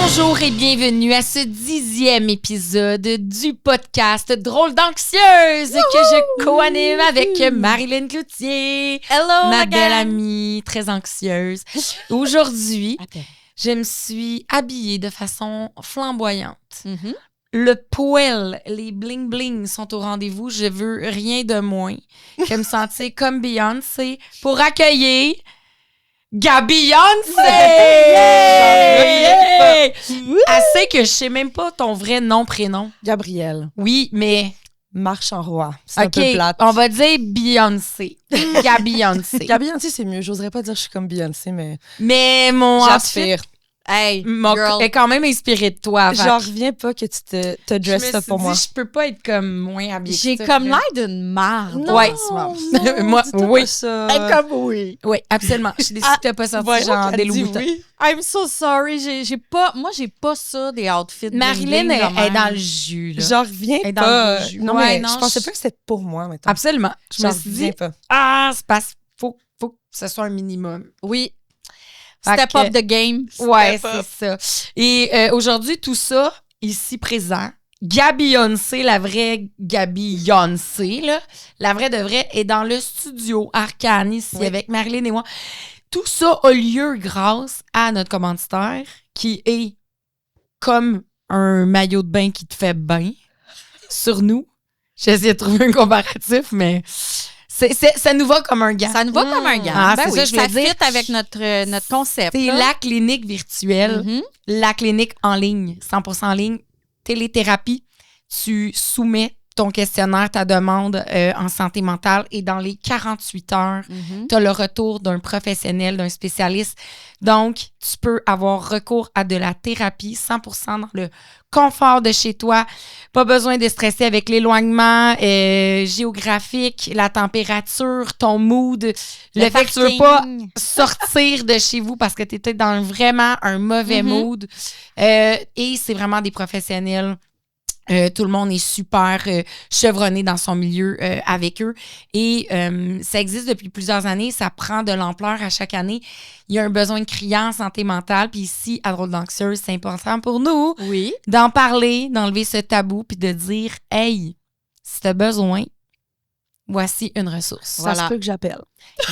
Bonjour et bienvenue à ce 10e épisode du podcast Drôle d'anxieuse que je co-anime avec Marilyn Cloutier. Hello, ma belle amie très anxieuse. Aujourd'hui, je me suis habillée de façon flamboyante. Mm-hmm. Le poil, les bling-bling sont au rendez-vous. Je veux rien de moins que me sentir comme Beyoncé pour accueillir Gabi-Yoncé! Yeah! Assez que je sais même pas ton vrai nom, prénom. Gabrielle. Oui, mais... Marche en roi. C'est un peu plate. On va dire Beyoncé. Gabi-Yoncé. Gabi-Yoncé, c'est mieux. J'oserais pas dire que je suis comme Beyoncé, mais... Mais mon outfit hey, girl. est quand même inspiré de toi. J'en reviens pas que tu te dresses ça pour moi. Je peux pas être comme moins habillée. J'ai comme l'air d'une marde. Non, ouais. non, moi, oui. Ça. Comme oui. Oui, absolument. Je suis déçue que t'as pas sorti genre des Louboutins. Oui. I'm so sorry. J'ai pas ça, des outfits. Marilyn est dans le jus. Là. J'en reviens est dans pas. le jus. Non, ouais, mais non, je pensais pas que c'était pour moi, maintenant. Absolument. Je me J'en suis reviens dit, pas. c'est parce qu'il faut que ce soit un minimum. Oui. Fait Step que- up the game. Ouais, Step up. c'est ça. Et aujourd'hui, tout ça, ici présent, Gabi-Yoncé, la vraie Gabi-Yoncé, là, la vraie de vraie, est dans le studio Arcane ici avec Marilyn et moi. Tout ça a lieu grâce à notre commanditaire qui est comme un maillot de bain qui te fait bain sur nous. J'ai essayé de trouver un comparatif, mais ça nous va comme un gant. Ça nous va comme un gant. Ah, Ben c'est oui, ça, je voulais ça dire. fit avec notre concept. C'est là. la clinique virtuelle, Mhm. la clinique en ligne, 100% en ligne, téléthérapie. Tu soumets ton questionnaire, ta demande en santé mentale et dans les 48 heures, Mhm. tu as le retour d'un professionnel, d'un spécialiste. Donc, tu peux avoir recours à de la thérapie 100% dans le confort de chez toi. Pas besoin de stresser avec l'éloignement géographique, la température, ton mood, le fait que tu veux pas sortir de chez vous parce que tu étais dans vraiment un mauvais mood. Et c'est vraiment des professionnels. Tout le monde est super chevronné dans son milieu avec eux. Et ça existe depuis plusieurs années. Ça prend de l'ampleur à chaque année. Il y a un besoin de criant en santé mentale. Puis ici, à Drôle d'anxieuse, c'est important pour nous Oui. d'en parler, d'enlever ce tabou puis de dire « Hey, si tu as besoin, voici une ressource. Ça se peut que j'appelle. »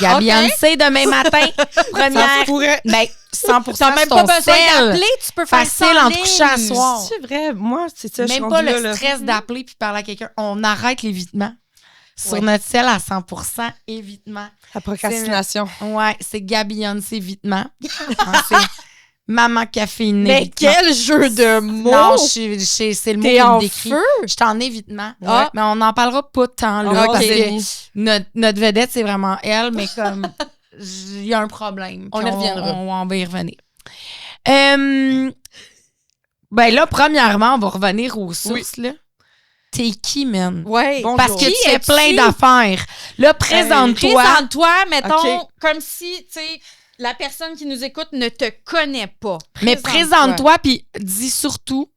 Gabi-Yoncé, demain matin, première... pourrait. Ben, 100% T'as même sur pas ton besoin sel. d'appeler, tu peux faire ça Facile en en te couchant à ligne. soir. C'est vrai. Moi, c'est ça. je suis Même pas rendue le là. stress d'appeler puis parler à quelqu'un. On arrête l'évitement. Sur Ouais. notre sel à 100%, évitement. La procrastination. Ouais, c'est Gabi-Yoncé évitement. C'est maman caféinée. Mais évitement. quel jeu de mots! Non, c'est le mot T'es qui me en décrit. feu? Je suis en évitement. Ah. Mais on n'en parlera pas tant là. Ok. Parce que notre vedette, c'est vraiment elle, mais comme il y a un problème. On Puis y reviendra. On va y revenir. Ben là, premièrement, on va revenir aux sources, là. T'es qui, man? Ouais. Bonjour. Parce que Qui tu fais es-tu? plein d'affaires. Là, présente-toi. Présente-toi, mettons, Ok. comme si, tu sais, la personne qui nous écoute ne te connaît pas. Mais présente-toi, puis dis surtout,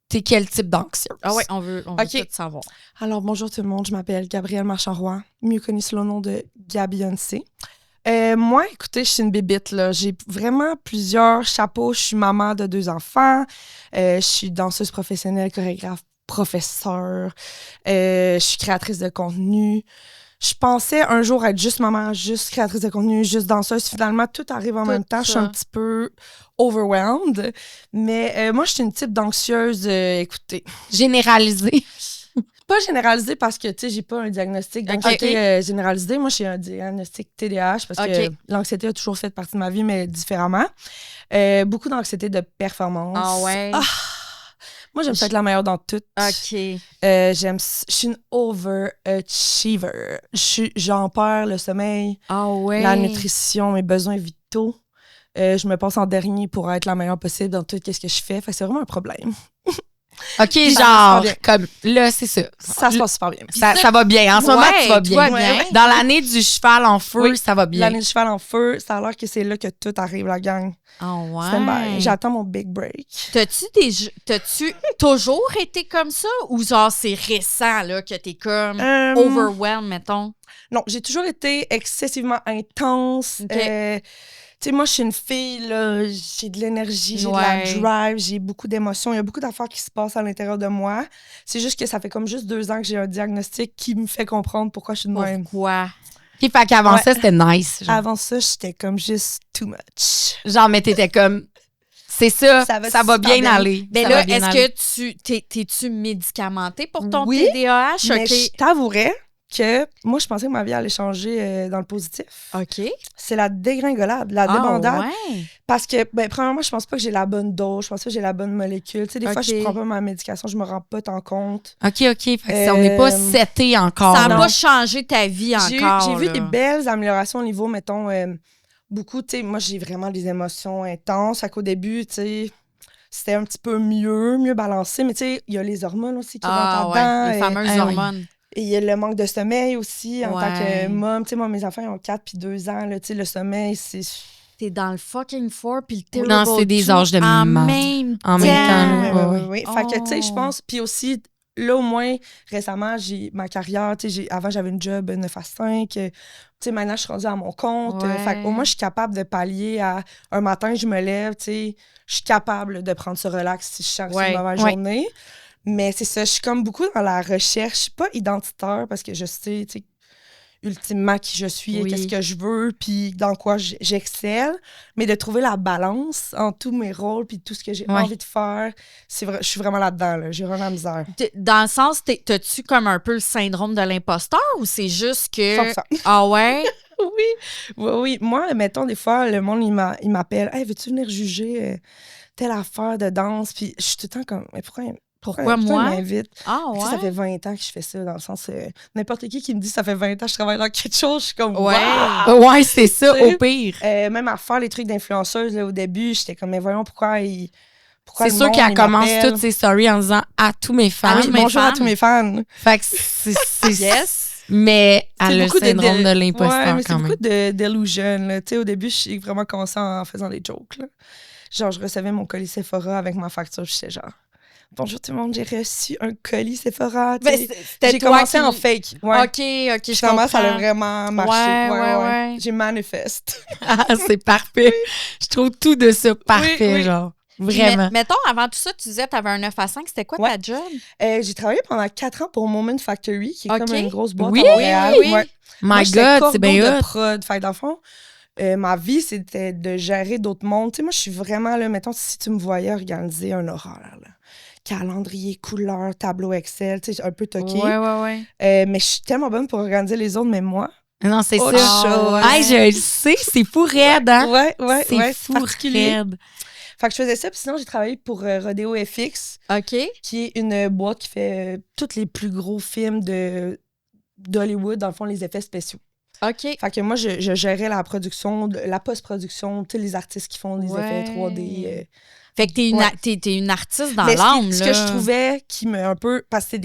t'es quel type d'anxieuse? Ah ouais, on veut Ok. tout savoir. Alors, bonjour tout le monde. Je m'appelle Gabrielle Marchand-Roy, mieux connue sous le nom de Gabi-Yoncé. Moi, écoutez, je suis une bébite, là. J'ai vraiment plusieurs chapeaux. Je suis maman de 2 enfants. Je suis danseuse professionnelle, chorégraphe, professeure. Je suis créatrice de contenu. Je pensais un jour être juste maman, juste créatrice de contenu, juste danseuse. Finalement, tout arrive en Tout même temps. Je suis ça. un petit peu overwhelmed. Mais moi, je suis une type d'anxieuse, écoutez, Généralisée. pas généralisé parce que, tu sais, j'ai pas un diagnostic d'anxiété généralisé. Moi, j'ai un diagnostic TDAH parce que l'anxiété a toujours fait partie de ma vie, mais différemment. Beaucoup d'anxiété de performance. Ah ouais? Moi, j'aime être la meilleure dans tout. OK. Je suis une overachiever. J'en perds le sommeil, Ah ouais? la nutrition, mes besoins vitaux. Je me passe en dernier pour être la meilleure possible dans tout ce que je fais. Fait que c'est vraiment un problème. OK, Ça genre, va bien. comme, là, c'est ça. Ça se passe super bien. Ça va bien. En ce moment, tu vas bien. bien. Dans l'année du cheval en feu, Oui. ça va bien. L'année du cheval en feu, ça a l'air que c'est là que tout arrive, la gang. Ah ouais? Stand-by. J'attends mon big break. T'as-tu toujours été comme ça ou genre c'est récent là que t'es comme Euh, overwhelmed, mettons? Non, j'ai toujours été excessivement intense. Ok. sais, moi, je suis une fille, là, j'ai de l'énergie, j'ai de Ouais. la drive, j'ai beaucoup d'émotions. Il y a beaucoup d'affaires qui se passent à l'intérieur de moi. C'est juste que ça fait comme juste 2 ans que j'ai un diagnostic qui me fait comprendre pourquoi je suis de même. Pourquoi? Puis, fait qu'avant Ouais. ça, c'était nice. Genre, Avant ça, j'étais comme juste too much. genre mais t'étais comme, c'est ça, Ça va ça va super bien bien. aller. Mais ça là, va bien est-ce aller. que t'es-tu médicamentée pour ton Oui, TDAH? Mais OK. je t'avouerais que moi, je pensais que ma vie allait changer dans le positif. OK. C'est la dégringolade, la Ah, débandade. ouais. Parce que, premièrement, je pense pas que j'ai la bonne dose, je pense pas que j'ai la bonne molécule. Tu sais, des fois, je Ok. prends pas ma médication, je me rends pas tant compte. OK. Fait que on n'est pas seté encore. Ça n'a là. pas changé ta vie encore. J'ai vu là. des belles améliorations au niveau, mettons, beaucoup, tu sais, moi, j'ai vraiment des émotions intenses. Fait qu'au début, tu sais, c'était un petit peu mieux balancé. Mais tu sais, il y a les hormones aussi qui rentrent ouais, là-dedans. les fameuses oui. hormones. Et il y a le manque de sommeil aussi en tant que Ouais. mom. Tu sais, moi, mes enfants, ils ont 4 puis 2 ans. Là, tu sais, le sommeil, c'est... T'es dans le fucking four puis le terrible Non, c'est des two âges de en marde. même En temps. même temps, là, ouais. Fait que, tu sais, je Oh. pense... Puis aussi, là, au moins, récemment, j'ai ma carrière. Tu sais, avant, j'avais une job 9 à 5. Tu sais, maintenant, je suis rendue à mon compte. Ouais. Fait qu'au moins, je suis capable de pallier à... Un matin, je me lève, tu sais, je suis capable de prendre ce relax si je sens que c'est Ouais. une mauvaise Ouais. journée. Mais c'est ça, je suis comme beaucoup dans la recherche, pas identitaire, parce que je sais, tu sais, ultimement qui je suis Oui. et qu'est-ce que je veux, puis dans quoi j'excelle, mais de trouver la balance en tous mes rôles puis tout ce que j'ai Ouais. envie de faire, je suis vraiment là-dedans, là. J'ai vraiment la misère. Dans le sens, t'as-tu comme un peu le syndrome de l'imposteur ou c'est juste que... 100%. Ah ouais? Oui. Moi, mettons, des fois, le monde, il m'appelle « Hey, veux-tu venir juger telle affaire de danse? » Puis je suis tout le temps comme « Mais pourquoi moi? il m'invite? » Ah Tu sais, ça fait ouais? 20 ans que je fais ça, dans le sens... n'importe qui me dit « Ça fait 20 ans que je travaille dans quelque chose », je suis comme « Ouais. Wow! » Ouais, c'est ça, Tu sais, au pire. Même à faire les trucs d'influenceuse, là, au début, j'étais comme, mais voyons pourquoi C'est le sûr monde, qu'elle il commence m'appelle. toutes ses stories en disant à tous mes fans. Ah Oui, tous mes bonjour à fans. tous mes fans. Fait que c'est Yes. Mais C'est elle a le beaucoup syndrome de l'imposteur ouais, mais c'est quand même. beaucoup de delusion. Là. Tu sais, au début, j'ai vraiment commencé en faisant des jokes. Là. Genre, je recevais mon colis Sephora avec ma facture, puis j'étais genre, bonjour tout le monde, j'ai reçu un colis Sephora. Tu Ben, sais, c'était j'ai toi commencé qui- en fake. Ouais. OK, je Finalement, ça a comprends. vraiment marché. Ouais. J'ai manifeste. Ah, c'est parfait. Je trouve tout de ça parfait, oui. genre. Puis, Vraiment. mettons, avant tout ça, tu disais que tu avais un 9 à 5. C'était quoi Ouais. ta job? J'ai travaillé pendant 4 ans pour Moment Factory, qui est OK. comme une grosse boîte Oui, à Montréal. oui. Ouais. Moi, My j'étais God, cordeau c'est bien de hot. prod. Fait que dans le fond, ma vie, c'était de gérer d'autres mondes. Tu sais, moi, je suis vraiment là, mettons, si tu me voyais organiser un horaire, là. Calendrier, couleur, tableau Excel, tu sais, un peu toqué. Ouais. Mais je suis tellement bonne pour organiser les autres, mais moi, Non, c'est autre ça. chose. Hey, je le sais, c'est fou raide, hein? Ouais, c'est c'est fou particulier. raide. Fait que je faisais ça, puis sinon, j'ai travaillé pour Rodeo FX, OK. qui est une boîte qui fait tous les plus gros films d'Hollywood, dans le fond, les effets spéciaux. OK. Fait que moi, je gérais la production, la post-production, tu sais, les artistes qui font des effets 3D. Fait que t'es une, Ouais. t'es une artiste dans Mais l'âme, ce là. que je trouvais qui me un peu... Parce que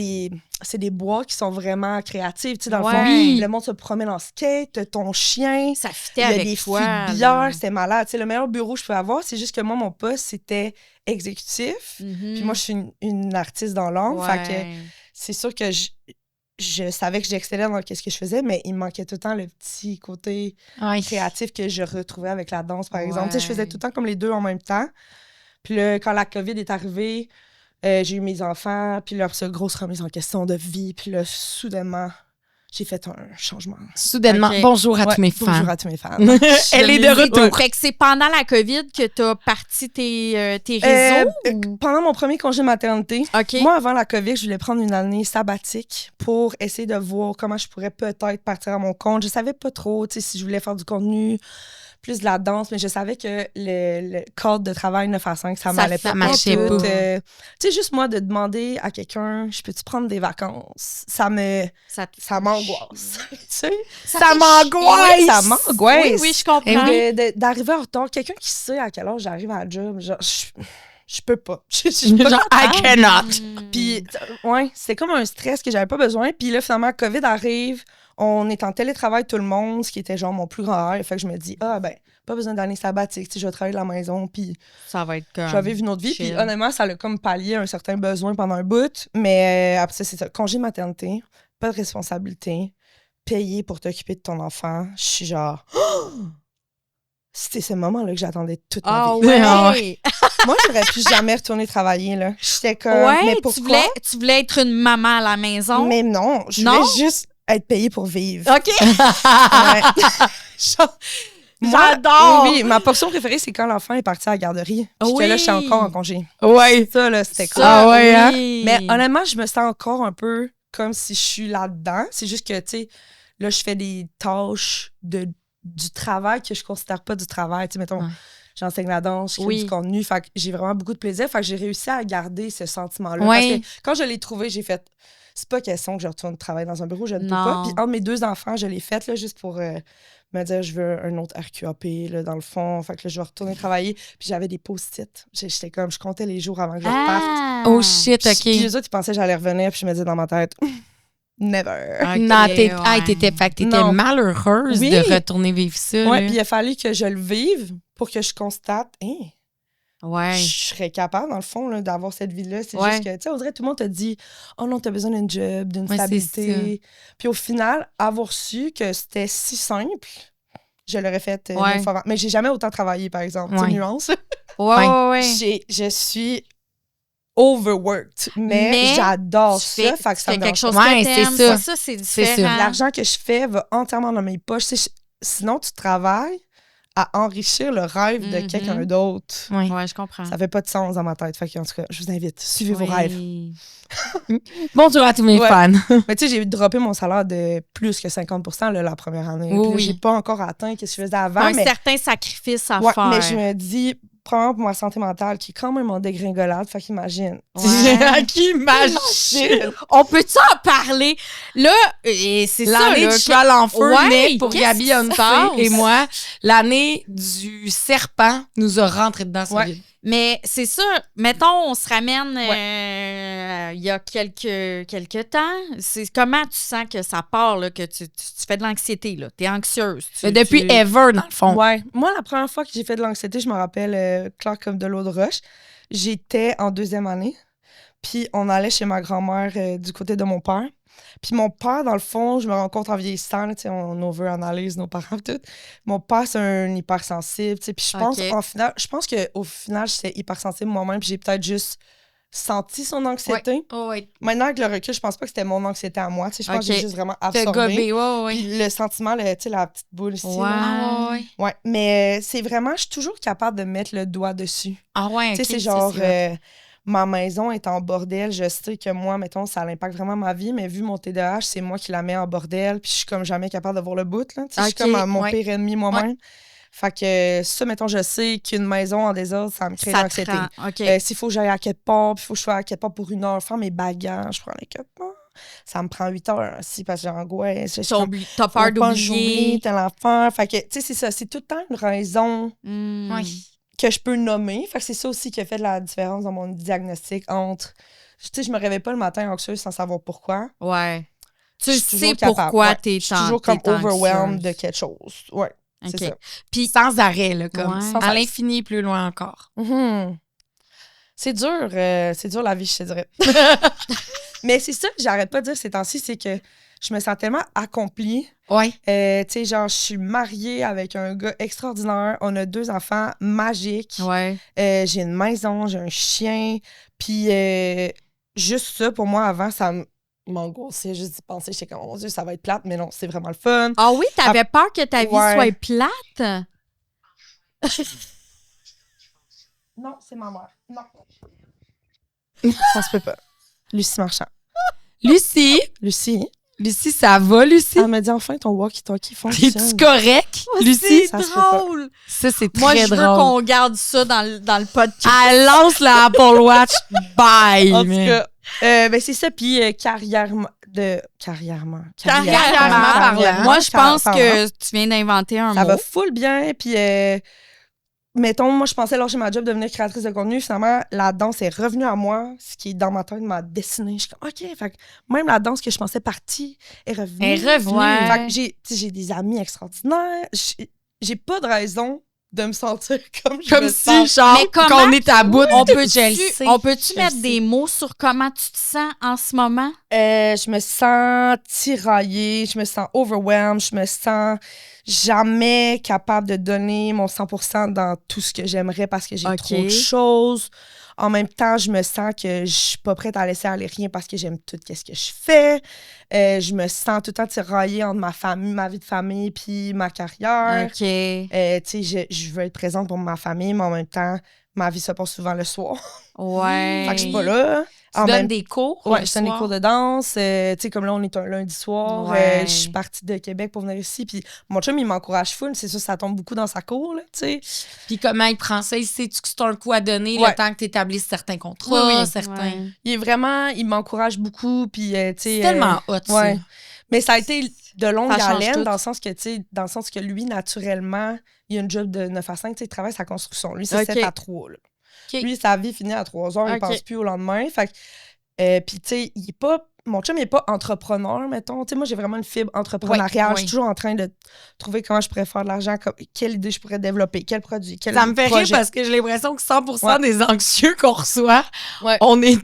c'est des bois qui sont vraiment créatifs. Tu sais, dans le Ouais. fond, Oui. le monde se promène en skate, t'as ton chien, Ça fitait il y a avec des toi. fûts de là. bière, c'était malade. Tu sais, le meilleur bureau que je pouvais avoir, c'est juste que moi, mon poste, c'était exécutif. Mhm. Puis moi, je suis une artiste dans l'âme. Fait que Ouais. c'est sûr que je savais que j'excellais dans ce que je faisais, mais il me manquait tout le temps le petit côté Ouais. créatif que je retrouvais avec la danse, par exemple. Ouais. Tu sais, je faisais tout le temps comme les deux en même temps. Puis là, quand la COVID est arrivée, j'ai eu mes enfants, puis leur grosse remise en question de vie. Puis là, soudainement, j'ai fait un changement. Soudainement, OK. bonjour à Ouais, tous mes fans. Bonjour à tous mes fans. Elle est de retour. Fait que c'est pendant la COVID que t'as parti tes réseaux? ou- Pendant mon premier congé maternité, OK. moi, avant la COVID, je voulais prendre une année sabbatique pour essayer de voir comment je pourrais peut-être partir à mon compte. Je savais pas trop, tu sais, si je voulais faire du contenu, plus de la danse, mais je savais que le cadre de travail 9 à 5, ça m'allait ça pas. marchait tout. pas. Tu sais, juste moi, de demander à quelqu'un, je peux-tu prendre des vacances? Ça m'angoisse. Tu sais? Ça fait m'angoisse! chier. Ça m'angoisse. Oui, je comprends. Eh oui. D'arriver en retard, quelqu'un qui sait à quelle heure j'arrive à la job, genre, je peux pas. Je peux pas. Genre, I cannot. Puis, ouais, c'est comme un stress que j'avais pas besoin. Puis là, finalement, COVID arrive, on est en télétravail tout le monde, ce qui était genre mon plus grand rêve. Fait que je me dis, pas besoin d'année sabbatique, tu sais, je vais travailler de la maison, puis Ça va être comme... je vais vivre une autre vie. Puis chill. honnêtement, ça a comme pallié un certain besoin pendant un bout. Mais après ça, c'est ça. Congé maternité, pas de responsabilité, payé pour t'occuper de ton enfant. Je suis genre, C'était ce moment-là que j'attendais toute Ah ma vie. ouais. Moi, j'aurais plus jamais retourné travailler, là. J'étais comme, mais Ouais, pourquoi? tu voulais être une maman à la maison? Mais non, je Non? voulais juste être payée pour vivre. OK. Ouais. Genre, moi, J'adore! Oui, ma portion préférée, c'est quand l'enfant est parti à la garderie. Puis que là, j'étais encore en congé. Ouais. Ça, là, c'était cool. Ah ouais, hein? oui. Mais honnêtement, je me sens encore un peu comme si je suis là-dedans. C'est juste que, tu sais, là, je fais des tâches du travail que je considère pas du travail. Tu sais, mettons, Ouais. j'enseigne la danse, je crée Oui. du contenu. Fait que j'ai vraiment beaucoup de plaisir. Fait que j'ai réussi à garder ce sentiment-là. Ouais. Parce que quand je l'ai trouvé, j'ai fait... C'est pas question que je retourne travailler dans un bureau, je ne peux Non. pas. Puis entre mes 2 enfants, je l'ai fait là, juste pour me dire je veux un autre RQAP là, dans le fond. Fait que là, je vais retourner travailler. Puis j'avais des post-it. J'étais comme, je comptais les jours avant que je reparte. Ah. Oh shit, Puis OK. les autres, ils pensaient que j'allais revenir. Puis je me disais dans ma tête, never. OK, Non, ouais. t'étais Non. malheureuse Oui. de retourner vivre ça. Ouais, là. puis il a fallu que je le vive pour que je constate, Ouais. je serais capable, dans le fond, là, d'avoir cette vie-là. C'est Ouais. juste que, tu sais, on dirait tout le monde te dit, oh non, t'as besoin d'un job, d'une Ouais, c'est stabilité. Puis au final, avoir su que c'était si simple, je l'aurais fait Ouais. 9 fois avant. Mais j'ai jamais autant travaillé, par exemple. Ouais. Tu nuance. Ouais. Je suis overworked, mais j'adore Tu ça. fais, Fait que tu ça fais me quelque dérange chose pas. Ouais, que c'est t'aimes. ça. Ça, c'est C'est ça. différent. L'argent que je fais va entièrement dans mes poches. Tu sais, sinon, tu travailles à enrichir le rêve de Mhm. quelqu'un d'autre. Ouais. Ouais, je comprends. Ça fait pas de sens dans ma tête. Fait que, en tout cas, je vous invite, suivez vos Oui. rêves. Bonjour à tous mes Ouais. fans. Mais tu sais, j'ai droppé mon salaire de plus que 50% là, la première année. Oui, Puis là, oui. j'ai pas encore atteint ce que je faisais avant. Un mais, certain sacrifice à ouais, faire. mais je me dis, premièrement pour ma santé mentale, qui est quand même en dégringolade, fait qu'imagine. Ouais. Qui imagine? On peut-tu en parler? Là, et c'est ça, L'année là. du cheval en feu, Ouais, mais pour qu'est-ce Gabi qui se Hunté passe? et moi, l'année du serpent nous a rentré dedans. Ouais. solide. Mais c'est ça. Mettons, on se ramène il y a quelques temps. C'est comment tu sens que ça part, là, que tu fais de l'anxiété, là? T'es anxieuse. Mais depuis ever, dans le fond. Ouais. Moi, la première fois que j'ai fait de l'anxiété, je me rappelle clair comme de l'eau de roche. J'étais en 2e année. Puis on allait chez ma grand-mère du côté de mon père. Puis mon père, dans le fond, je me rends compte en vieillissant, là, tu sais, on over-analyse nos parents tout. Mon père, c'est un hypersensible, tu sais. Puis je pense, Ok. je pense qu'au final, j'étais hypersensible moi-même. Puis j'ai peut-être juste senti son anxiété. Oh, ouais. Maintenant, avec le recul, je pense pas que c'était mon anxiété à moi. Tu sais, je pense que Ok. j'ai juste vraiment T'as absorbé. gobé, ouais. Puis le sentiment, tu sais, la petite boule ici. Ouais. là. Ah, ouais. Ouais, mais c'est vraiment, je suis toujours capable de mettre le doigt dessus. Ah, ouais, Tu sais, ok, c'est ça, genre, c'est hot. ma maison est en bordel. Je sais que moi, mettons, ça impacte vraiment ma vie, mais vu mon TDAH, c'est moi qui la mets en bordel, puis je suis comme jamais capable de voir le bout, là. Tu sais, je suis Ok, comme mon ouais. pire ennemi moi-même. Fait que ça, mettons, je sais qu'une maison en désordre, ça me crée Ça te l'anxiété. rend- OK. S'il faut que j'aille à quelque part, puis il faut que je sois à quelque part pour 1 heure, faire mes bagages, prendre les quelque part, ça me prend 8 heures aussi, parce que j'angoisse. Je suis comme, T'as peur faut pas que j'oublie d'oublier. telle affaire. Fait que, tu sais, c'est ça. C'est tout le temps une raison Hmm. Ouais. que je peux nommer. Fait que c'est ça aussi qui a fait la différence dans mon diagnostic entre... Tu sais, je me réveille pas le matin anxieuse sans savoir pourquoi. Ouais. Tu Je suis toujours sais capable. pourquoi Ouais. t'es Je suis toujours comme t'es overwhelmed de anxieuse. quelque chose. Ouais, c'est OK. ça. Puis, Sans arrêt, là, comme Ouais. Sans à cesse. l'infini et plus loin encore. Mhm. C'est dur la vie, je te dirais. Mais c'est ça que j'arrête pas de dire ces temps-ci, c'est que je me sens tellement accomplie. Ouais. Tu sais, genre, je suis mariée avec un gars extraordinaire. On a 2 enfants magiques. ouais. J'ai une maison, j'ai un chien. Puis juste ça, pour moi, avant, ça m'angoissait juste d'y penser. J'étais comme, oh mon Dieu, ça va être plate. Mais non, c'est vraiment le fun. Ah oui, t'avais peur que ta vie Ouais. soit plate? Non, c'est ma mère. Non. Ça se peut pas. Lucie Marchand. Lucie, Lucie, ça va, Lucie? elle m'a dit enfin ton walkie-talkie fonctionne. Es-tu correct, Lucie? ça se fait pas. drôle. Ça, c'est Moi, très je veux drôle. qu'on garde ça dans le podcast. Elle lance la Apple Watch. Bye. En tout mais- cas, ben c'est ça. Puis carrièrement parlant. Moi, je pense parlant. que tu viens d'inventer un Ça mot. va full bien. Puis, mettons, moi, je pensais lâcher ma job, devenir créatrice de contenu. Finalement, la danse est revenue à moi, ce qui, dans ma tête, m'a dessinée. Je suis comme, OK. Fait que même la danse que je pensais partie est revenue. Elle est revenue. Ouais. Fait que j'ai des amis extraordinaires. J'ai pas de raison de me sentir comme je Comme me si, sens. genre, Mais comment qu'on est à bout. On je le peut-tu sais. Je le mettre sais. des mots sur comment tu te sens en ce moment? Je me sens tiraillée, je me sens overwhelmed, je me sens jamais capable de donner mon 100% dans tout ce que j'aimerais parce que j'ai Ok. trop de choses. En même temps, je me sens que je suis pas prête à laisser aller rien parce que j'aime tout ce que je fais. Je me sens tout le temps tiraillée entre ma vie de famille puis ma carrière. OK. Tu sais, je veux être présente pour ma famille, mais en même temps, ma vie se passe souvent le soir. Ouais. Fait que je suis pas là. Tu En donnes même des cours. Ouais, le je donne des soir? cours de danse. Tu sais, comme là, on est un lundi soir. Ouais. Je suis partie de Québec pour venir ici. Puis mon chum, il m'encourage full. C'est sûr, ça tombe beaucoup dans sa cour, là, tu sais. Puis comment il prend ça? Il sait-tu que c'est un coup à donner Ouais. le temps que tu établisses certains contrats, Oui, oui. certains... Ouais. Il m'encourage beaucoup. Puis, tu sais. C'est tellement hot, ça. ouais. Mais ça a été de longue Ça change haleine tout. dans le sens que, tu sais, dans le sens que lui, naturellement, il a une job de 9 à 5. Tu sais, il travaille sa construction. Lui, c'est Ok. 7 à 3, là. OK. Lui, sa vie finit à 3 heures. Il Ok. pense plus au lendemain. Fait que, puis, tu sais, il est pas. Mon chum, il n'est pas entrepreneur, mettons. Tu sais, moi, j'ai vraiment une fibre entrepreneuriale. Ouais, Je suis toujours en train de trouver comment je pourrais faire de l'argent, quelle idée je pourrais développer, quel produit, quel Ça me fait rire projet. parce que j'ai l'impression que 100% Ouais. des anxieux qu'on reçoit, Ouais. on est